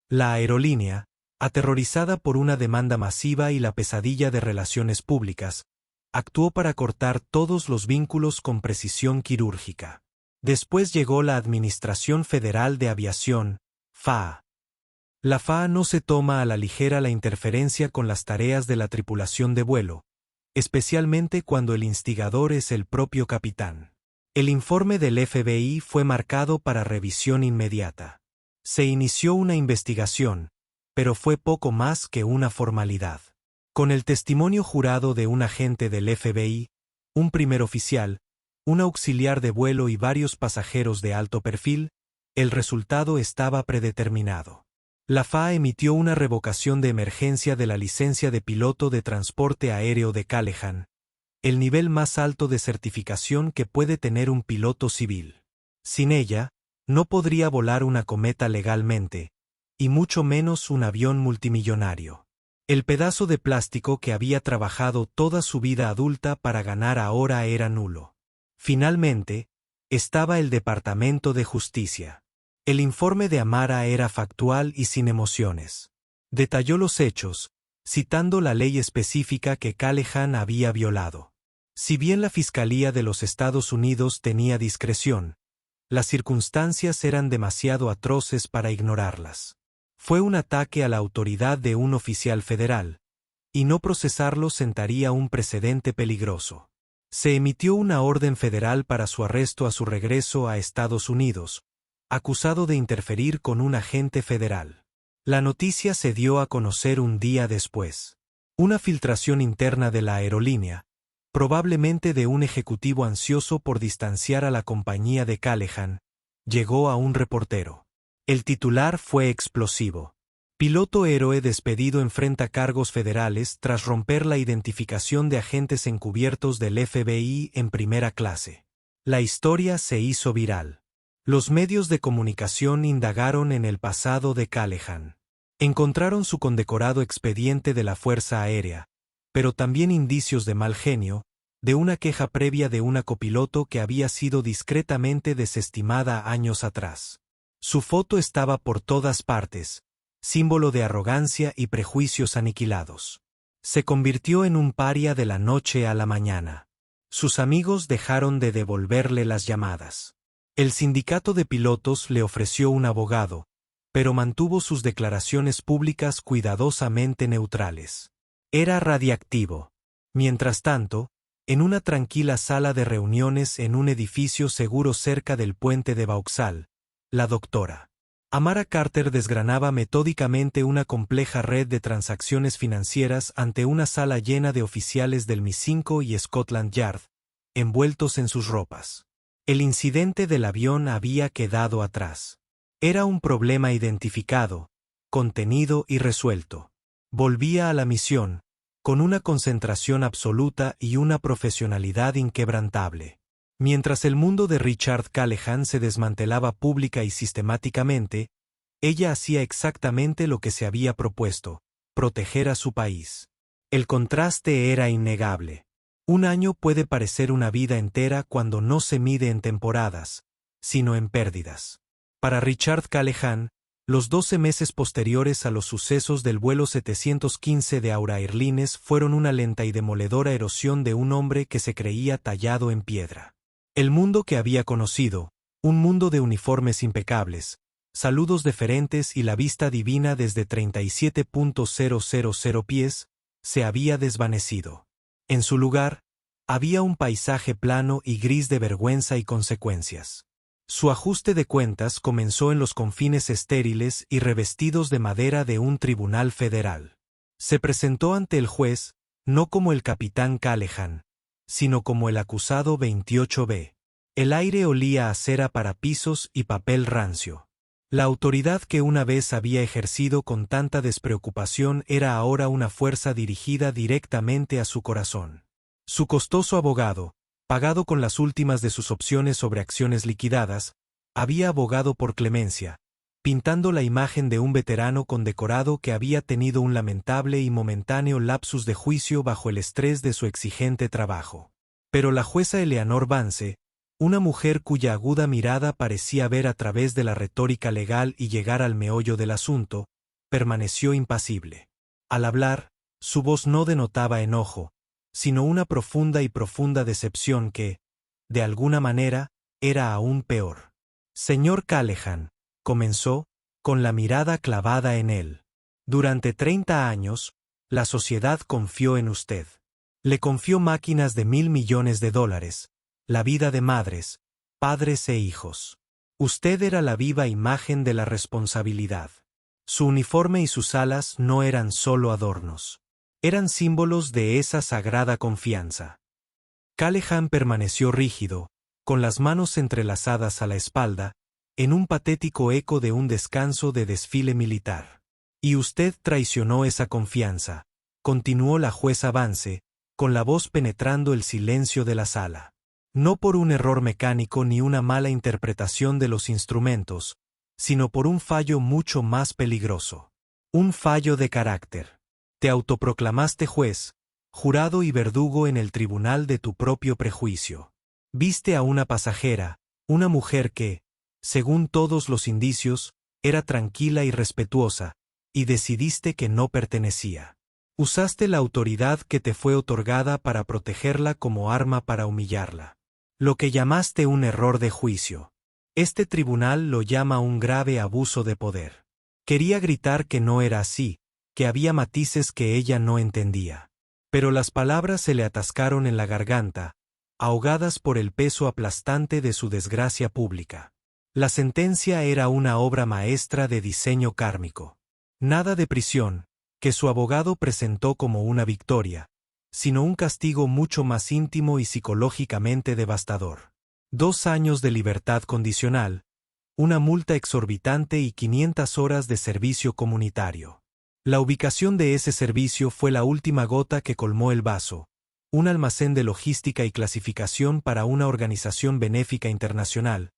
La aerolínea, aterrorizada por una demanda masiva y la pesadilla de relaciones públicas, actuó para cortar todos los vínculos con precisión quirúrgica. Después llegó la Administración Federal de Aviación, FAA. La FAA no se toma a la ligera la interferencia con las tareas de la tripulación de vuelo, especialmente cuando el instigador es el propio capitán. El informe del FBI fue marcado para revisión inmediata. Se inició una investigación, pero fue poco más que una formalidad. Con el testimonio jurado de un agente del FBI, un primer oficial, un auxiliar de vuelo y varios pasajeros de alto perfil, el resultado estaba predeterminado. La FAA emitió una revocación de emergencia de la licencia de piloto de transporte aéreo de Callahan, el nivel más alto de certificación que puede tener un piloto civil. Sin ella, no podría volar una cometa legalmente, y mucho menos un avión multimillonario. El pedazo de plástico que había trabajado toda su vida adulta para ganar ahora era nulo. Finalmente, estaba el Departamento de Justicia. El informe de Amara era factual y sin emociones. Detalló los hechos, citando la ley específica que Callahan había violado. Si bien la Fiscalía de los Estados Unidos tenía discreción, las circunstancias eran demasiado atroces para ignorarlas. Fue un ataque a la autoridad de un oficial federal, y no procesarlo sentaría un precedente peligroso. Se emitió una orden federal para su arresto a su regreso a Estados Unidos, acusado de interferir con un agente federal. La noticia se dio a conocer un día después. Una filtración interna de la aerolínea, probablemente de un ejecutivo ansioso por distanciar a la compañía de Callahan, llegó a un reportero. El titular fue explosivo. Piloto héroe despedido enfrenta cargos federales tras romper la identificación de agentes encubiertos del FBI en primera clase. La historia se hizo viral. Los medios de comunicación indagaron en el pasado de Callahan. Encontraron su condecorado expediente de la Fuerza Aérea, pero también indicios de mal genio, de una queja previa de una copiloto que había sido discretamente desestimada años atrás. Su foto estaba por todas partes, símbolo de arrogancia y prejuicios aniquilados. Se convirtió en un paria de la noche a la mañana. Sus amigos dejaron de devolverle las llamadas. El sindicato de pilotos le ofreció un abogado, pero mantuvo sus declaraciones públicas cuidadosamente neutrales. Era radiactivo. Mientras tanto, en una tranquila sala de reuniones en un edificio seguro cerca del puente de Vauxhall, la doctora Amara Carter desgranaba metódicamente una compleja red de transacciones financieras ante una sala llena de oficiales del MI5 y Scotland Yard, envueltos en sus ropas. El incidente del avión había quedado atrás. Era un problema identificado, contenido y resuelto. Volvía a la misión, con una concentración absoluta y una profesionalidad inquebrantable. Mientras el mundo de Richard Callahan se desmantelaba pública y sistemáticamente, ella hacía exactamente lo que se había propuesto: proteger a su país. El contraste era innegable. Un año puede parecer una vida entera cuando no se mide en temporadas, sino en pérdidas. Para Richard Callahan, los 12 meses posteriores a los sucesos del vuelo 715 de Aura Airlines fueron una lenta y demoledora erosión de un hombre que se creía tallado en piedra. El mundo que había conocido, un mundo de uniformes impecables, saludos deferentes y la vista divina desde 37.000 pies, se había desvanecido. En su lugar, había un paisaje plano y gris de vergüenza y consecuencias. Su ajuste de cuentas comenzó en los confines estériles y revestidos de madera de un tribunal federal. Se presentó ante el juez, no como el capitán Callahan, sino como el acusado 28B. El aire olía a cera para pisos y papel rancio. La autoridad que una vez había ejercido con tanta despreocupación era ahora una fuerza dirigida directamente a su corazón. Su costoso abogado, pagado con las últimas de sus opciones sobre acciones liquidadas, había abogado por clemencia, pintando la imagen de un veterano condecorado que había tenido un lamentable y momentáneo lapsus de juicio bajo el estrés de su exigente trabajo. Pero la jueza Eleanor Vance, una mujer cuya aguda mirada parecía ver a través de la retórica legal y llegar al meollo del asunto, permaneció impasible. Al hablar, su voz no denotaba enojo, sino una profunda decepción que, de alguna manera, era aún peor. Señor Callahan, comenzó, con la mirada clavada en él. Durante 30 años, la sociedad confió en usted. Le confió máquinas de $1.000 millones, la vida de madres, padres e hijos. Usted era la viva imagen de la responsabilidad. Su uniforme y sus alas no eran solo adornos. Eran símbolos de esa sagrada confianza. Callahan permaneció rígido, con las manos entrelazadas a la espalda, en un patético eco de un descanso de desfile militar. Y usted traicionó esa confianza, continuó la jueza Vance, con la voz penetrando el silencio de la sala. No por un error mecánico ni una mala interpretación de los instrumentos, sino por un fallo mucho más peligroso. Un fallo de carácter. Te autoproclamaste juez, jurado y verdugo en el tribunal de tu propio prejuicio. Viste a una pasajera, una mujer que, según todos los indicios, era tranquila y respetuosa, y decidiste que no pertenecía. Usaste la autoridad que te fue otorgada para protegerla como arma para humillarla. Lo que llamaste un error de juicio. Este tribunal lo llama un grave abuso de poder. Quería gritar que no era así, que había matices que ella no entendía. Pero las palabras se le atascaron en la garganta, ahogadas por el peso aplastante de su desgracia pública. La sentencia era una obra maestra de diseño kármico. Nada de prisión, que su abogado presentó como una victoria, sino un castigo mucho más íntimo y psicológicamente devastador. 2 años de libertad condicional, una multa exorbitante y 500 horas de servicio comunitario. La ubicación de ese servicio fue la última gota que colmó el vaso, un almacén de logística y clasificación para una organización benéfica internacional,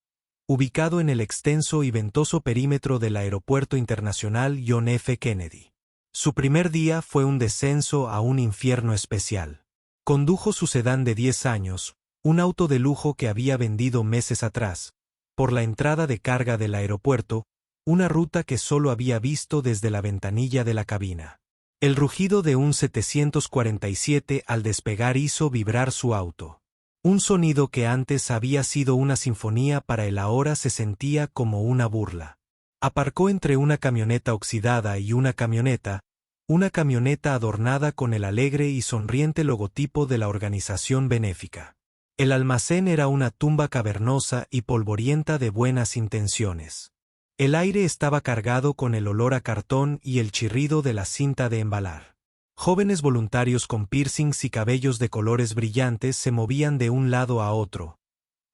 ubicado en el extenso y ventoso perímetro del Aeropuerto Internacional John F. Kennedy. Su primer día fue un descenso a un infierno especial. Condujo su sedán de 10 años, un auto de lujo que había vendido meses atrás, por la entrada de carga del aeropuerto, una ruta que solo había visto desde la ventanilla de la cabina. El rugido de un 747 al despegar hizo vibrar su auto. Un sonido que antes había sido una sinfonía para él ahora se sentía como una burla. Aparcó entre una camioneta oxidada y una camioneta adornada con el alegre y sonriente logotipo de la organización benéfica. El almacén era una tumba cavernosa y polvorienta de buenas intenciones. El aire estaba cargado con el olor a cartón y el chirrido de la cinta de embalar. Jóvenes voluntarios con piercings y cabellos de colores brillantes se movían de un lado a otro,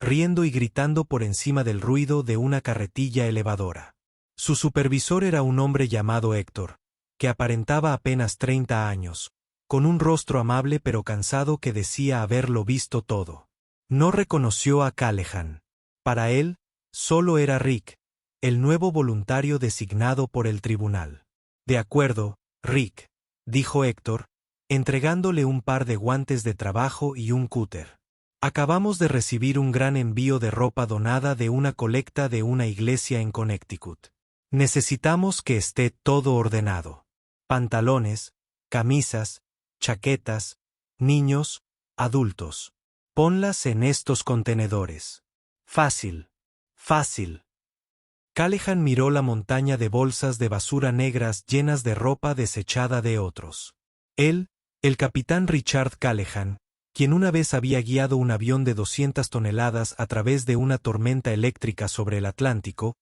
riendo y gritando por encima del ruido de una carretilla elevadora. Su supervisor era un hombre llamado Héctor, que aparentaba apenas 30 años, con un rostro amable pero cansado que decía haberlo visto todo. No reconoció a Callahan. Para él, solo era Rick, el nuevo voluntario designado por el tribunal. De acuerdo, Rick, dijo Héctor, entregándole un par de guantes de trabajo y un cúter. Acabamos de recibir un gran envío de ropa donada de una colecta de una iglesia en Connecticut. Necesitamos que esté todo ordenado. Pantalones, camisas, chaquetas, niños, adultos. Ponlas en estos contenedores. Fácil. Fácil. Callahan miró la montaña de bolsas de basura negras llenas de ropa desechada de otros. Él, el capitán Richard Callahan, quien una vez había guiado un avión de 200 toneladas a través de una tormenta eléctrica sobre el Atlántico,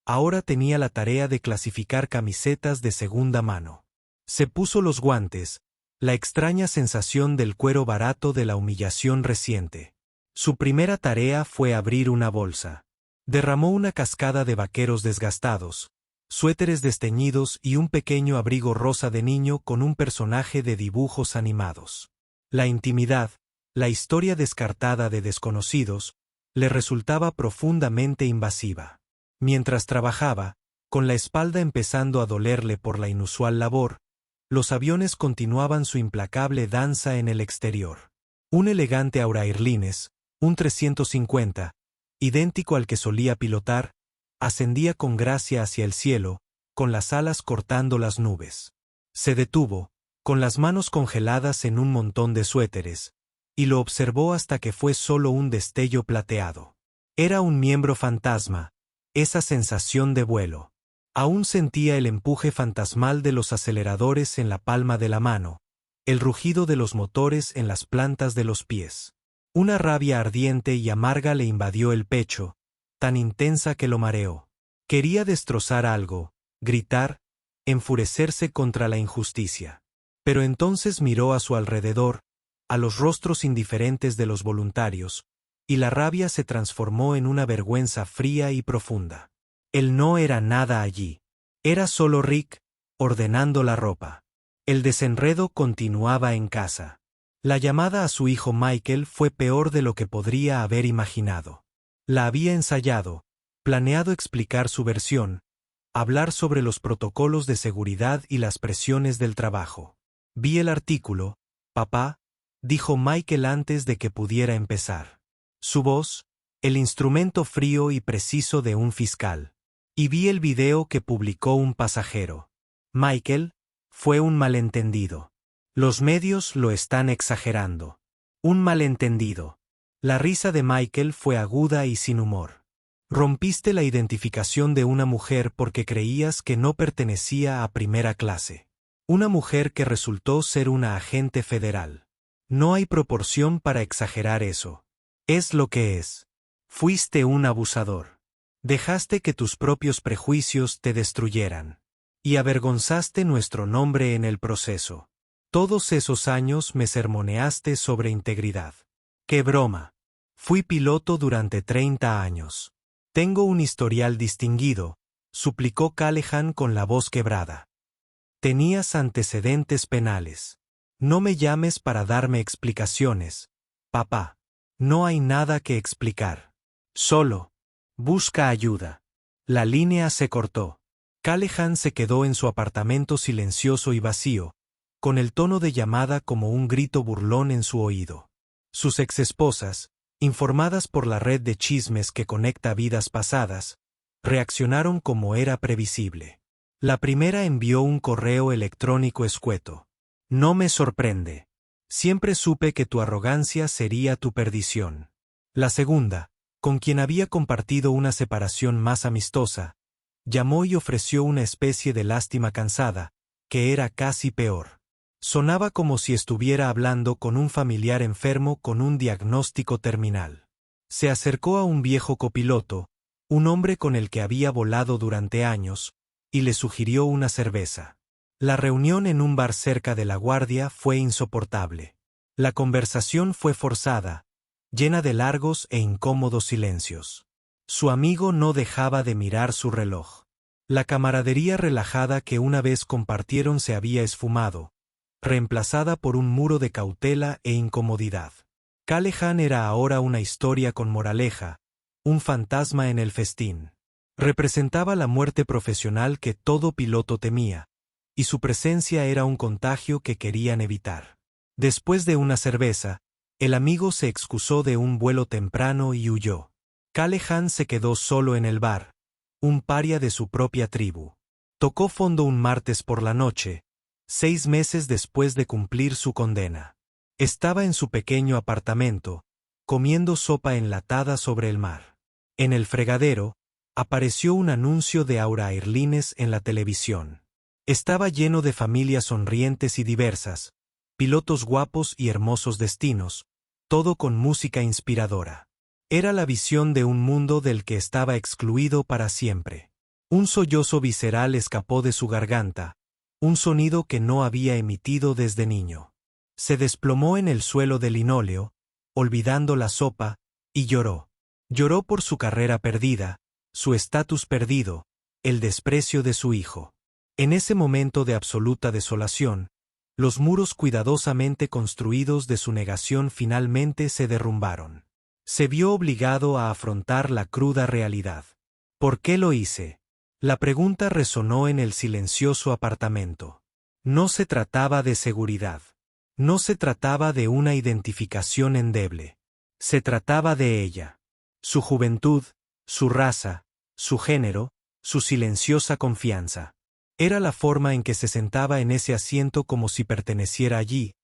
ahora tenía la tarea de clasificar camisetas de segunda mano. Se puso los guantes, la extraña sensación del cuero barato de la humillación reciente. Su primera tarea fue abrir una bolsa. Derramó una cascada de vaqueros desgastados, suéteres desteñidos y un pequeño abrigo rosa de niño con un personaje de dibujos animados. La intimidad, la historia descartada de desconocidos, le resultaba profundamente invasiva. Mientras trabajaba, con la espalda empezando a dolerle por la inusual labor, los aviones continuaban su implacable danza en el exterior. Un elegante Aura Airlines, un 350, idéntico al que solía pilotar, ascendía con gracia hacia el cielo, con las alas cortando las nubes. Se detuvo, con las manos congeladas en un montón de suéteres, y lo observó hasta que fue solo un destello plateado. Era un miembro fantasma, esa sensación de vuelo. Aún sentía el empuje fantasmal de los aceleradores en la palma de la mano, el rugido de los motores en las plantas de los pies. Una rabia ardiente y amarga le invadió el pecho, tan intensa que lo mareó. Quería destrozar algo, gritar, enfurecerse contra la injusticia. Pero entonces miró a su alrededor, a los rostros indiferentes de los voluntarios, y la rabia se transformó en una vergüenza fría y profunda. Él no era nada allí. Era solo Rick, ordenando la ropa. El desenredo continuaba en casa. La llamada a su hijo Michael fue peor de lo que podría haber imaginado. La había ensayado, planeado explicar su versión, hablar sobre los protocolos de seguridad y las presiones del trabajo. Vi el artículo, papá, dijo Michael antes de que pudiera empezar. Su voz, el instrumento frío y preciso de un fiscal. Y vi el video que publicó un pasajero. Michael, fue un malentendido. Los medios lo están exagerando. Un malentendido. La risa de Michael fue aguda y sin humor. Rompiste la identificación de una mujer porque creías que no pertenecía a primera clase. Una mujer que resultó ser una agente federal. No hay proporción para exagerar eso. Es lo que es. Fuiste un abusador. Dejaste que tus propios prejuicios te destruyeran. Y avergonzaste nuestro nombre en el proceso. Todos esos años me sermoneaste sobre integridad. ¡Qué broma! Fui piloto durante 30 años. Tengo un historial distinguido, suplicó Callahan con la voz quebrada. Tenías antecedentes penales. No me llames para darme explicaciones, papá. No hay nada que explicar. Solo, busca ayuda. La línea se cortó. Callahan se quedó en su apartamento silencioso y vacío, con el tono de llamada como un grito burlón en su oído. Sus exesposas, informadas por la red de chismes que conecta vidas pasadas, reaccionaron como era previsible. La primera envió un correo electrónico escueto. No me sorprende. Siempre supe que tu arrogancia sería tu perdición. La segunda, con quien había compartido una separación más amistosa, llamó y ofreció una especie de lástima cansada, que era casi peor. Sonaba como si estuviera hablando con un familiar enfermo con un diagnóstico terminal. Se acercó a un viejo copiloto, un hombre con el que había volado durante años, y le sugirió una cerveza. La reunión en un bar cerca de La Guardia fue insoportable. La conversación fue forzada, llena de largos e incómodos silencios. Su amigo no dejaba de mirar su reloj. La camaradería relajada que una vez compartieron se había esfumado, reemplazada por un muro de cautela e incomodidad. Callahan era ahora una historia con moraleja, un fantasma en el festín. Representaba la muerte profesional que todo piloto temía, y su presencia era un contagio que querían evitar. Después de una cerveza, el amigo se excusó de un vuelo temprano y huyó. Callahan se quedó solo en el bar, un paria de su propia tribu. Tocó fondo un martes por la noche, 6 meses después de cumplir su condena. Estaba en su pequeño apartamento, comiendo sopa enlatada sobre el mar. En el fregadero, apareció un anuncio de Aura Airlines en la televisión. Estaba lleno de familias sonrientes y diversas, pilotos guapos y hermosos destinos, todo con música inspiradora. Era la visión de un mundo del que estaba excluido para siempre. Un sollozo visceral escapó de su garganta, un sonido que no había emitido desde niño. Se desplomó en el suelo de linóleo, olvidando la sopa, y lloró. Lloró por su carrera perdida, su estatus perdido, el desprecio de su hijo. En ese momento de absoluta desolación, los muros cuidadosamente construidos de su negación finalmente se derrumbaron. Se vio obligado a afrontar la cruda realidad. ¿Por qué lo hice? La pregunta resonó en el silencioso apartamento. No se trataba de seguridad. No se trataba de una identificación endeble. Se trataba de ella. Su juventud, su raza, su género, su silenciosa confianza. Era la forma en que se sentaba en ese asiento como si perteneciera allí,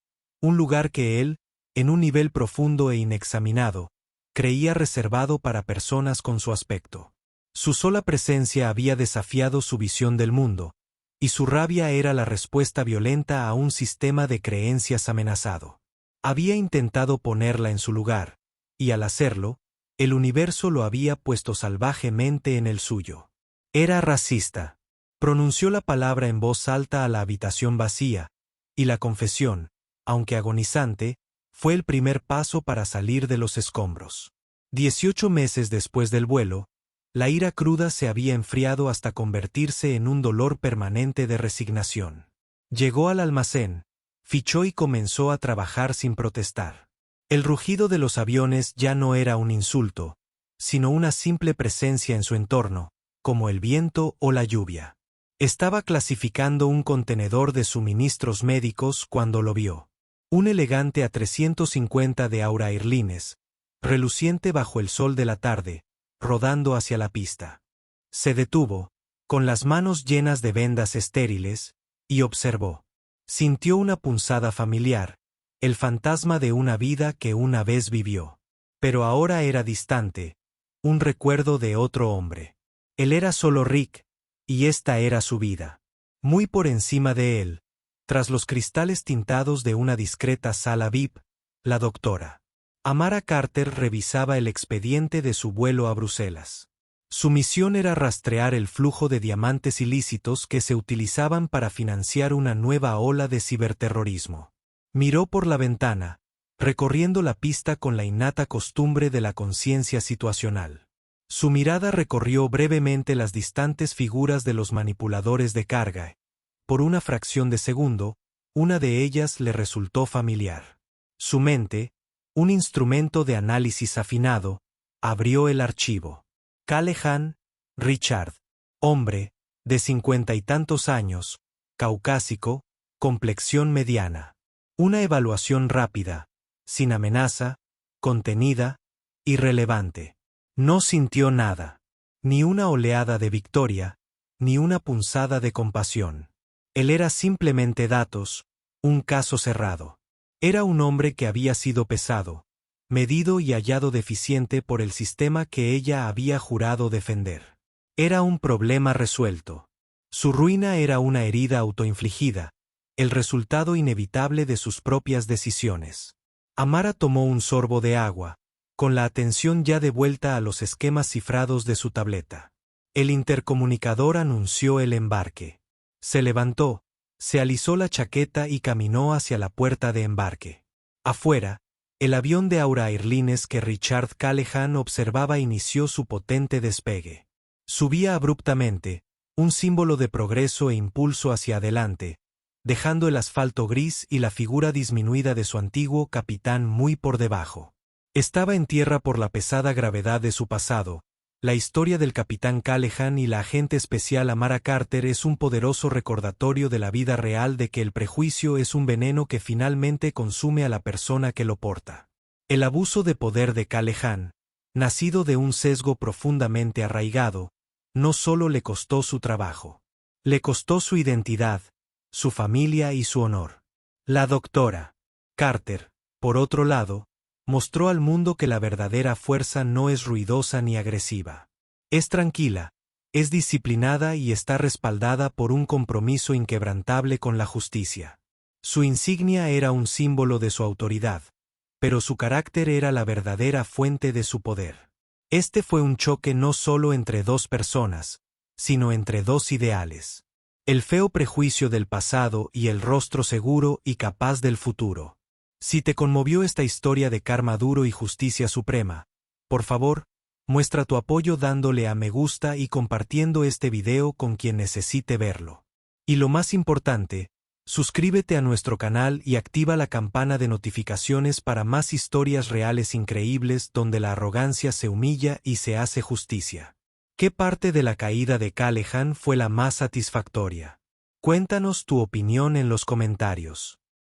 un lugar que él, en un nivel profundo e inexaminado, creía reservado para personas con su aspecto. Su sola presencia había desafiado su visión del mundo, y su rabia era la respuesta violenta a un sistema de creencias amenazado. Había intentado ponerla en su lugar, y al hacerlo, el universo lo había puesto salvajemente en el suyo. Era racista. Pronunció la palabra en voz alta a la habitación vacía, y la confesión, aunque agonizante, fue el primer paso para salir de los escombros. 18 meses después del vuelo, la ira cruda se había enfriado hasta convertirse en un dolor permanente de resignación. Llegó al almacén, fichó y comenzó a trabajar sin protestar. El rugido de los aviones ya no era un insulto, sino una simple presencia en su entorno, como el viento o la lluvia. Estaba clasificando un contenedor de suministros médicos cuando lo vio. Un elegante A350 de Aura Airlines, reluciente bajo el sol de la tarde, rodando hacia la pista. Se detuvo, con las manos llenas de vendas estériles, y observó. Sintió una punzada familiar, el fantasma de una vida que una vez vivió. Pero ahora era distante, un recuerdo de otro hombre. Él era solo Rick, y esta era su vida. Muy por encima de él, tras los cristales tintados de una discreta sala VIP, la doctora Amara Carter revisaba el expediente de su vuelo a Bruselas. Su misión era rastrear el flujo de diamantes ilícitos que se utilizaban para financiar una nueva ola de ciberterrorismo. Miró por la ventana, recorriendo la pista con la innata costumbre de la conciencia situacional. Su mirada recorrió brevemente las distantes figuras de los manipuladores de carga. Por una fracción de segundo, una de ellas le resultó familiar. Su mente, un instrumento de análisis afinado, abrió el archivo. Callahan, Richard, hombre, de 50 y tantos años, caucásico, complexión mediana. Una evaluación rápida, sin amenaza, contenida, irrelevante. No sintió nada, ni una oleada de victoria, ni una punzada de compasión. Él era simplemente datos, un caso cerrado. Era un hombre que había sido pesado, medido y hallado deficiente por el sistema que ella había jurado defender. Era un problema resuelto. Su ruina era una herida autoinfligida, el resultado inevitable de sus propias decisiones. Amara tomó un sorbo de agua, con la atención ya de vuelta a los esquemas cifrados de su tableta. El intercomunicador anunció el embarque. Se levantó, se alisó la chaqueta y caminó hacia la puerta de embarque. Afuera, El avión de Aura Airlines que Richard Callahan observaba inició su potente despegue. Subía abruptamente, un símbolo de progreso e impulso hacia adelante, dejando el asfalto gris y la figura disminuida de su antiguo capitán muy por debajo. Estaba en tierra por la pesada gravedad de su pasado. La historia del capitán Callahan y la agente especial Amara Carter es un poderoso recordatorio de la vida real de que el prejuicio es un veneno que finalmente consume a la persona que lo porta. El abuso de poder de Callahan, nacido de un sesgo profundamente arraigado, no solo le costó su trabajo. Le costó su identidad, su familia y su honor. La doctora Carter, por otro lado, mostró al mundo que la verdadera fuerza no es ruidosa ni agresiva. Es tranquila, es disciplinada y está respaldada por un compromiso inquebrantable con la justicia. Su insignia era un símbolo de su autoridad, pero su carácter era la verdadera fuente de su poder. Este fue un choque no solo entre dos personas, sino entre dos ideales. El feo prejuicio del pasado y el rostro seguro y capaz del futuro. Si te conmovió esta historia de karma duro y justicia suprema, por favor, muestra tu apoyo dándole a me gusta y compartiendo este video con quien necesite verlo. Y lo más importante, suscríbete a nuestro canal y activa la campana de notificaciones para más historias reales increíbles donde la arrogancia se humilla y se hace justicia. ¿Qué parte de la caída de Callahan fue la más satisfactoria? Cuéntanos tu opinión en los comentarios.